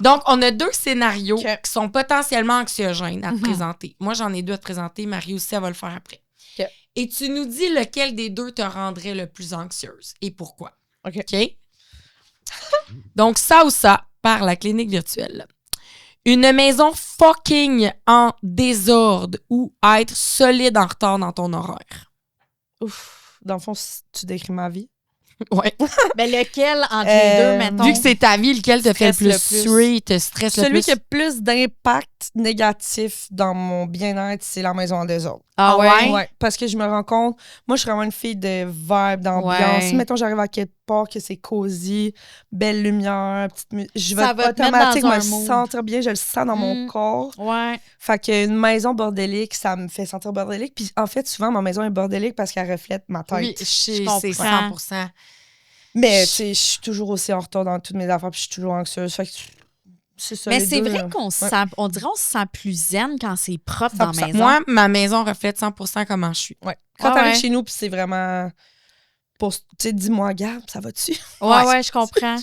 donc, on a 2 scénarios OK. qui sont potentiellement anxiogènes à te Mhm. présenter. Moi, j'en ai 2 à te présenter. Marie aussi, elle va le faire après. OK. Et tu nous dis lequel des 2 te rendrait le plus anxieuse et pourquoi. OK. Donc, ça ou ça, par la clinique virtuelle. Une maison fucking en désordre ou être solide en retard dans ton horaire. Ouf. Dans le fond, si tu décris ma vie. Ouais. Mais lequel entre les deux, mettons? Vu que c'est ta vie, lequel te fait le Stresse plus le plus. suer, te stresse le Celui plus? qui a plus d'impact négatif dans mon bien-être, c'est la maison en désordre. Ah ouais? Ouais, parce que je me rends compte, moi, je suis vraiment une fille de vibe, d'ambiance. Ouais. Si, mettons, j'arrive à quelque part que c'est cosy, belle lumière, petite musique, je vais Ça va te mettre dans automatiquement un me mood. sentir bien, je le sens dans mon Mm. corps. Ouais. Fait qu'une maison bordélique, ça me fait sentir bordélique. Puis en fait, souvent, ma maison est bordélique parce qu'elle reflète ma tête. Oui, c'est comprends. 100%. Mais, tu sais, je suis toujours aussi en retard dans toutes mes affaires, puis je suis toujours anxieuse. Fait que c'est ça. Mais les c'est deux, vrai là. qu'on se sent, on dirait qu'on se sent plus zen quand c'est propre dans la 100%. maison. Moi, ma maison reflète 100% comment je suis. Ouais. Quand Ah t'arrives ouais. chez nous, puis c'est vraiment. Tu sais, dis-moi, Gab, ça va-tu? Ouais, je comprends.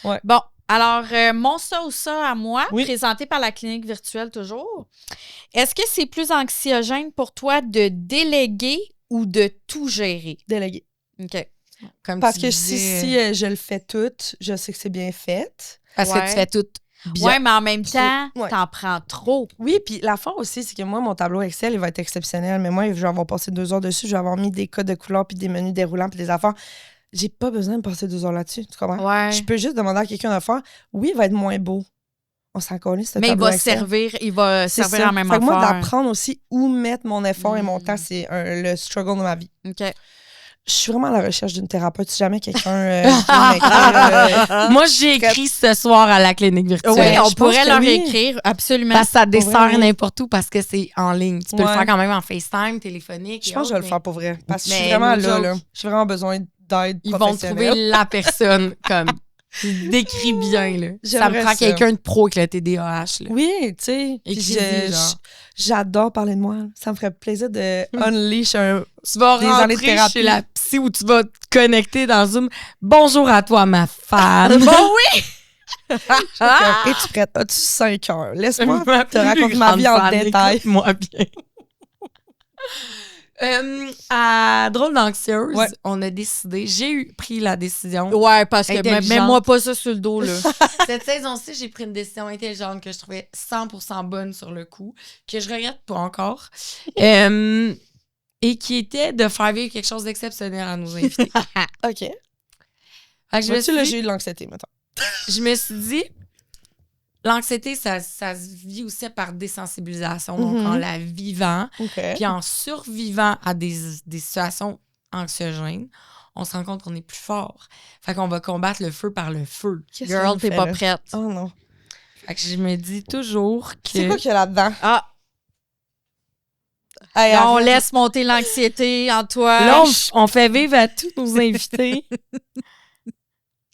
Ouais. Bon, alors, mon ça ou ça à moi, Oui. présenté par la clinique virtuelle toujours. Est-ce que c'est plus anxiogène pour toi de déléguer ou de tout gérer? Délégué. OK. Comme Parce tu que disais, si je le fais tout, je sais que c'est bien fait. parce que Ouais. tu fais tout bien. Ouais, mais en même temps, Ouais. t'en prends trop. Oui, puis la fois aussi, c'est que moi, mon tableau Excel, il va être exceptionnel. Mais moi, je vais avoir passé 2 heures dessus. Je vais avoir mis des codes de couleurs, puis des menus déroulants, puis des affaires. J'ai pas besoin de passer 2 heures là-dessus. Tu comprends? Ouais. Je peux juste demander à quelqu'un de le faire. Oui, il va être moins beau. On s'en connaît, ce Mais il tableau va Excel. servir, il va C'est servir ça. en même Fait que moi, affaire. d'apprendre aussi où mettre mon effort et mon temps, c'est le struggle de ma vie. OK. Je suis vraiment à la recherche d'une thérapeute. Si jamais quelqu'un veut m'écrire, Moi, j'ai écrit ce soir à la clinique virtuelle. Oui, on je pense pourrait que leur oui. écrire, absolument. Parce que ça dessert oui. n'importe où parce que c'est en ligne. Tu peux le Ouais. faire quand même en FaceTime, téléphonique. je et pense que je vais le autres, faire pour vrai. Parce que je suis Mais vraiment nous là, autres, là. J'ai vraiment besoin d'aide Ils vont professionnelle. trouver la personne comme tu décris bien. Là. Ça me J'aimerais prend ça. quelqu'un de pro avec le TDAH. Là. Oui, tu sais. Puis Écris-y, genre. j'adore parler de moi. Ça me ferait plaisir de unleash un... Tu vas Des années de rentrer thérapie. chez la ici où tu vas te connecter dans Zoom. Bonjour à toi, ma fan. Bon, oui! Es-tu prête? As-tu 5 heures? Laisse-moi te raconter ma vie en détail. Moi bien. À Drôle d'anxieuse, on a décidé, pris la décision. Ouais, parce que mets-moi pas ça sur le dos, là. Cette saison-ci, j'ai pris une décision intelligente que je trouvais 100% bonne sur le coup, que je regrette pas encore, et qui était de faire vivre quelque chose d'exceptionnel à nos invités. OK. J'ai eu de l'anxiété, mettons. Je me suis dit, l'anxiété, ça se vit aussi par désensibilisation, donc en la vivant, puis en survivant à des situations anxiogènes, on se rend compte qu'on est plus fort. Fait qu'on va combattre le feu par le feu. Girl, t'es pas prête. Oh non. Fait que je me dis toujours que... C'est quoi qu'il y a là-dedans? Ah! Hey, on laisse monter l'anxiété en toi. Là, on fait vivre à tous nos invités...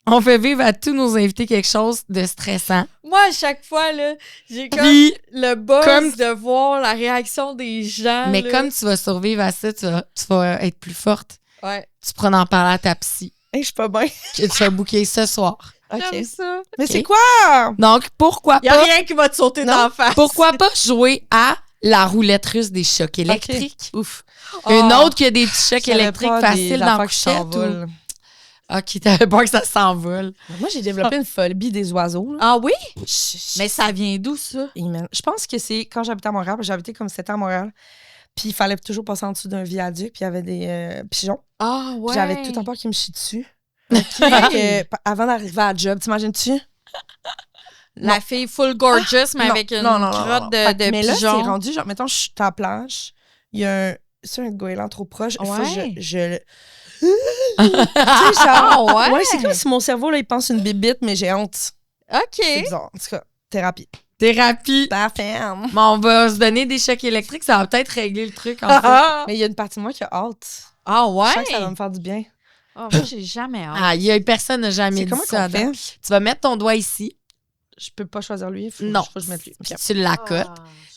On fait vivre à tous nos invités quelque chose de stressant. Moi, à chaque fois, là, j'ai comme le buzz de voir la réaction des gens. Mais là. comme tu vas survivre à ça, tu vas être plus forte. Ouais. Tu pourras en parler à ta psy. Hey, je suis pas bien. Que tu vas booker ce soir. J'aime ça. Mais c'est quoi? Donc, pourquoi pas... Il n'y a rien qui va te sauter dans la face. Pourquoi pas jouer à la roulette russe des chocs électriques? Ouf. Une autre qui a des petits chocs électriques faciles dans la couchette. OK, t'avais peur que ça s'envole. Moi, j'ai développé une phobie des oiseaux. Là. Ah oui? Mais ça vient d'où, ça? Je pense que c'est quand j'habitais à Montréal. J'habitais comme 7 ans à Montréal. Puis il fallait toujours passer en dessous d'un viaduc. Puis il y avait des pigeons. Ah ouais? J'avais tout le temps peur qu'ils me chient dessus. Avant d'arriver à la job, t'imagines-tu? La fille full gorgeous, mais avec une crotte de pigeons. Mais là, c'est rendu, genre, mettons, je suis à la plage. Il y a un goéland trop proche. Il faut que je tu sais, genre, c'est comme si mon cerveau, là, il pense une bébite, mais j'ai honte. OK. C'est bizarre. En tout cas, thérapie. Parfait. Bon, on va se donner des chocs électriques. Ça va peut-être régler le truc, en fait. Mais il y a une partie de moi qui a hâte. Ah ouais? Je sens que ça va me faire du bien. Oh, moi, j'ai jamais hâte. Ah, il y a personne n'a jamais dit ça. Fait? Tu vas mettre ton doigt ici. Je peux pas choisir lui. Faut que je mette lui. Puis tu l'accotes.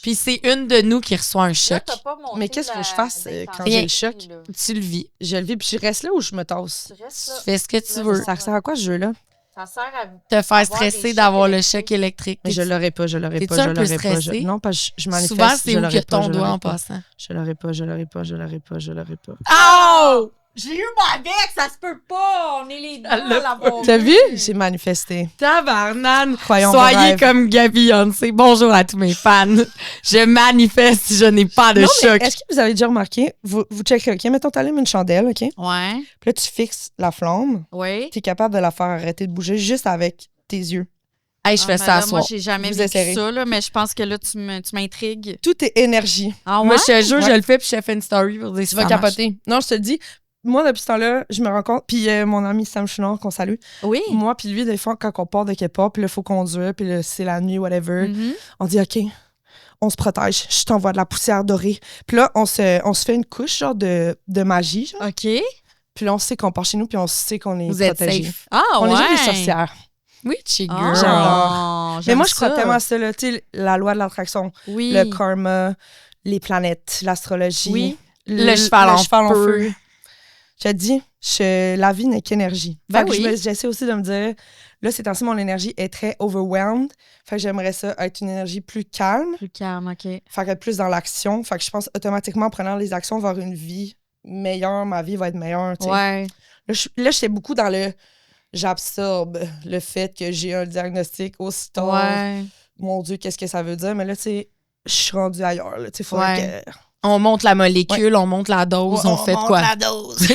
Puis c'est une de nous qui reçoit un choc. Mais qu'est-ce que je fasse quand j'ai le choc? Tu le vis. Je le vis, puis je reste là ou je me tasse? Tu fais ce que tu veux. Ça sert à quoi ce jeu-là? Ça sert à te faire stresser d'avoir le choc électrique. Mais je l'aurais pas. Non, parce que je manifeste. Souvent, c'est où que ton doigt en passant? Je l'aurais pas. Oh! J'ai eu mon avec, ça se peut pas. On est les deux à l'avoir. T'as vu? J'ai manifesté. Tabarnane. Croyons Soyez comme Gabi Beyoncé. Bonjour à tous mes fans. Je manifeste, je n'ai pas de choc. Est-ce que vous avez déjà remarqué, vous checkerez, OK? Mettons, t'allumes une chandelle, OK? Ouais. Puis là, tu fixes la flamme. Oui. T'es capable de la faire arrêter de bouger juste avec tes yeux. Hey, je fais ça à soir. Moi, j'ai jamais vu ça, là, mais je pense que là, tu m'intrigues. Tout est énergie. Ah ouais? Moi, je te jure, je le fais, puis je fais une story pour dire tu vas capoter. Non, je te le dis. Moi, depuis ce temps-là, je me rends compte. Puis mon ami Sam Chouinard, qu'on salue. Oui. Moi, puis lui, des fois, quand on part de quelque part, puis là, il faut conduire, puis là, c'est la nuit, whatever, on dit, OK, on se protège. Je t'envoie de la poussière dorée. Puis là, on se fait une couche, genre, de magie, genre. OK. Puis là, on sait qu'on part chez nous, puis on sait qu'on est Vous êtes protégés. safe. Ah, on est juste des sorcières. Oui, girl. J'adore. Mais moi, je crois tellement à ça, là. Tu sais, la loi de l'attraction, oui. le karma, les planètes, l'astrologie. Oui. Le cheval en feu. Je te dis, la vie n'est qu'énergie. Ben fait que oui. j'essaie aussi de me dire, là, ces temps-ci, mon énergie est très overwhelmed. Fait que j'aimerais ça être une énergie plus calme. Plus calme, OK. Fait qu'être plus dans l'action. Fait que je pense automatiquement, en prenant les actions vers une vie meilleure, ma vie va être meilleure. T'sais. Ouais. Là, j'étais beaucoup dans le... J'absorbe le fait que j'ai un diagnostic aussitôt. Ouais. Mon Dieu, qu'est-ce que ça veut dire? Mais là, tu sais, je suis rendue ailleurs. Là, tu sais, faudrait que... On monte la molécule, on monte la dose, on fait quoi? On monte la dose.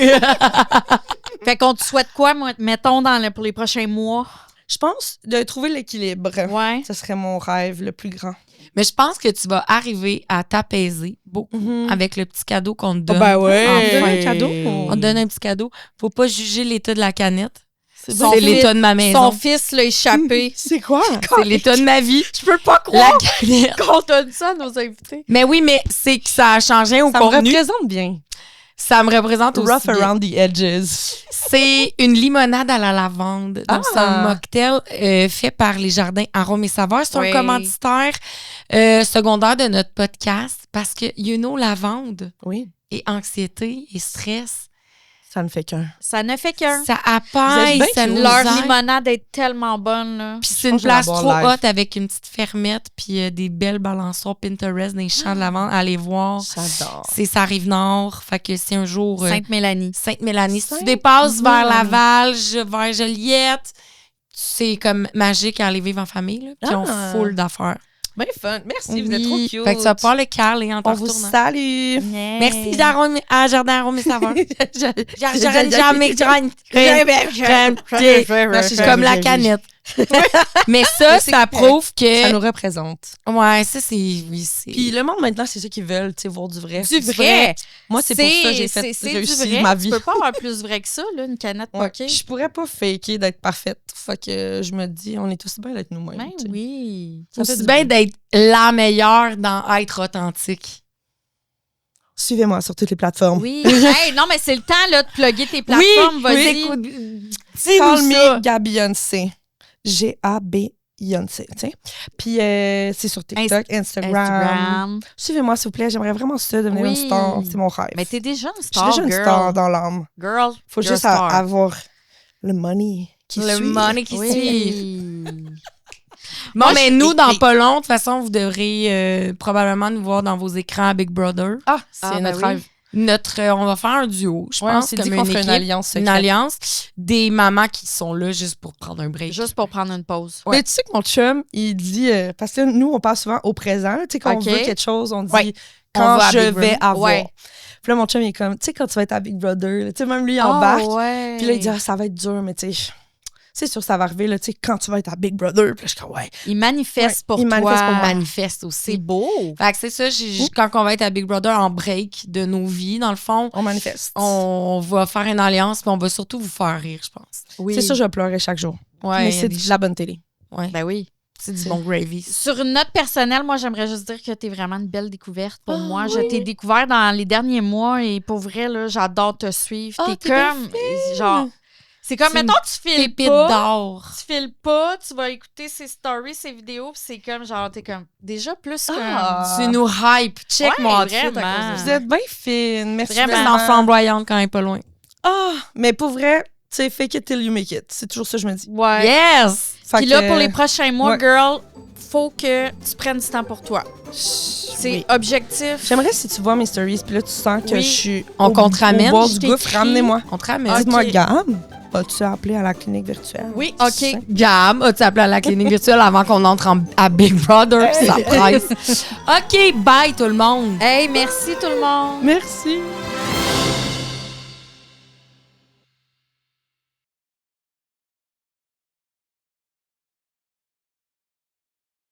Fait qu'on te souhaite quoi, mettons, pour les prochains mois? Je pense de trouver l'équilibre. Ouais. Ce serait mon rêve le plus grand. Mais je pense que tu vas arriver à t'apaiser beaucoup avec le petit cadeau qu'on te donne. Ben ouais. Enfin. On te donne un cadeau. On te donne un petit cadeau. Faut pas juger l'état de la canette. C'est C'est l'état de ma maison. Son fils l'a échappé. C'est quoi? C'est l'état de ma vie. Je peux pas croire La canette. qu'on donne ça à nos invités. Mais oui, mais c'est que ça a changé au Ça me contenu. représente bien. Ça me représente aussi Rough bien. around the edges. C'est une limonade à la lavande. Donc, c'est un mocktail fait par les Jardins Arômes et Saveurs. C'est un commanditaire secondaire de notre podcast parce que, lavande Oui. et anxiété et stress, Ça ne fait qu'un. Ça ne fait qu'un. Ça Vous apaise, êtes bien ça cute. nous Leur aide. limonade est tellement bonne, là. Puis c'est une pense que je vais place la trop boire live. haute avec une petite fermette puis des belles balançoires Pinterest dans les champs de lavande à aller voir. J'adore. C'est sa Rive-Nord. Fait que c'est un jour... Sainte-Mélanie. Sainte-Mélanie. Si tu Sainte-Mélanie. dépasses vers Laval, vers Joliette, c'est comme magique à aller vivre en famille. Là, puis ils ont Ah. full d'affaires. Bien fun. Merci, vous êtes trop Oui. cute. Fait que tu vas pouvoir le caler en On t'en vous retournant. salue. Merci à Jardin Arôme et Saveurs. Comme la canette. Mais ça prouve que... Ça nous représente. Ouais, ça, c'est... Oui, c'est... Puis le monde, maintenant, c'est ceux qui veulent, tu sais, voir du vrai. Du vrai. Moi, c'est pour ça que j'ai fait c'est du réussir vrai. ma vie. Tu peux pas avoir plus vrai que ça, là, une canette Ouais. poquée. Je pourrais pas faker d'être parfaite. Fait que je me dis, on est tous bien d'être nous-mêmes. Ben tu sais. oui. Ça fait aussi du bien bien. d'être la meilleure dans être authentique. Suivez-moi sur toutes les plateformes. Oui. Hey, non, mais c'est le temps, là, de plugger tes plateformes. Vas-y. Call Dis-nous me ça. Gabionce. G-A-B-Yonce. Puis c'est sur TikTok, Instagram. Suivez-moi, s'il vous plaît. J'aimerais vraiment ça, devenir Oui. une star. C'est mon rêve. Mais t'es déjà une Je suis star, déjà une girl. star dans l'âme. Girl. Faut you're juste a star. avoir le money qui Le suit. money qui suit. Oui. Bon, Moi, mais je- nous, dans et- pas long, de toute façon, vous devrez probablement nous voir dans vos écrans à Big Brother. Ah, c'est Ah, ben notre oui. rêve. On va faire un duo, je Ouais, on pense, s'est comme dit une qu'on ferait équipe, une alliance secrète. une alliance, des mamans qui sont là juste pour prendre un break. Juste pour prendre une pause. Ouais. Mais tu sais que mon chum, il dit... parce que nous, on parle souvent au présent. Tu sais, quand Ok. on veut quelque chose, on dit Ouais. quand On va à je Big vais Brother. avoir. Ouais. Puis là, mon chum, il est comme, tu sais, quand tu vas être à Big Brother, là, tu sais, même lui, il embarque. ouais. Puis là, il dit, ah, ça va être dur, mais tu sais, c'est sûr, ça va arriver, là, tu sais, quand tu vas être à Big Brother. Puis là, je suis comme, ouais. Il manifeste Ouais, pour il toi. manifeste pour moi. Manifeste C'est aussi. beau. Fait que c'est ça, quand on va être à Big Brother en break de nos vies, dans le fond, On manifeste. on va faire une alliance, puis on va surtout vous faire rire, je pense. Oui. C'est sûr, je vais pleurer chaque jour. Ouais, mais il y a c'est des de la bonne télé. Ouais, Ben oui. c'est du bon gravy. Sur une note personnelle, moi, j'aimerais juste dire que t'es vraiment une belle découverte pour Ah, moi. oui. Je t'ai découvert dans les derniers mois et pour vrai, là, j'adore te suivre. Ah, t'es t'es bien comme, genre, c'est comme, C'est mettons, tu files Pépite pas, d'or. tu files pas, tu vas écouter ses stories, ses vidéos, puis c'est comme, genre, t'es comme, déjà plus Ah. Tu nous hype. Check Ouais, mon outfit à vraiment. cause de Vous ça. êtes bien fine. Merci Vraiment. Je suis vraiment. en flamboyante quand elle est pas loin. Ah, mais pour vrai, tu sais, fake it till you make it. C'est toujours ça que je me dis. comme, ouais. Yes! Fait Puis là, que- pour les prochains mois, ouais. girl, faut que tu prennes du temps pour toi. C'est Oui. objectif. J'aimerais si tu vois mes stories, puis là, tu sens que Oui. je suis On au contre-ramène, bord je du gouffre, t'écris. ramenez-moi. On te ramène. Ok. Dites-moi, Gab, as-tu appelé à la clinique virtuelle? Oui, Tu OK. sais. Gab, as-tu appelé à la clinique virtuelle avant qu'on entre à Big Brother? Puis ça presse. OK, bye tout le monde. Hey, merci tout le monde. Merci.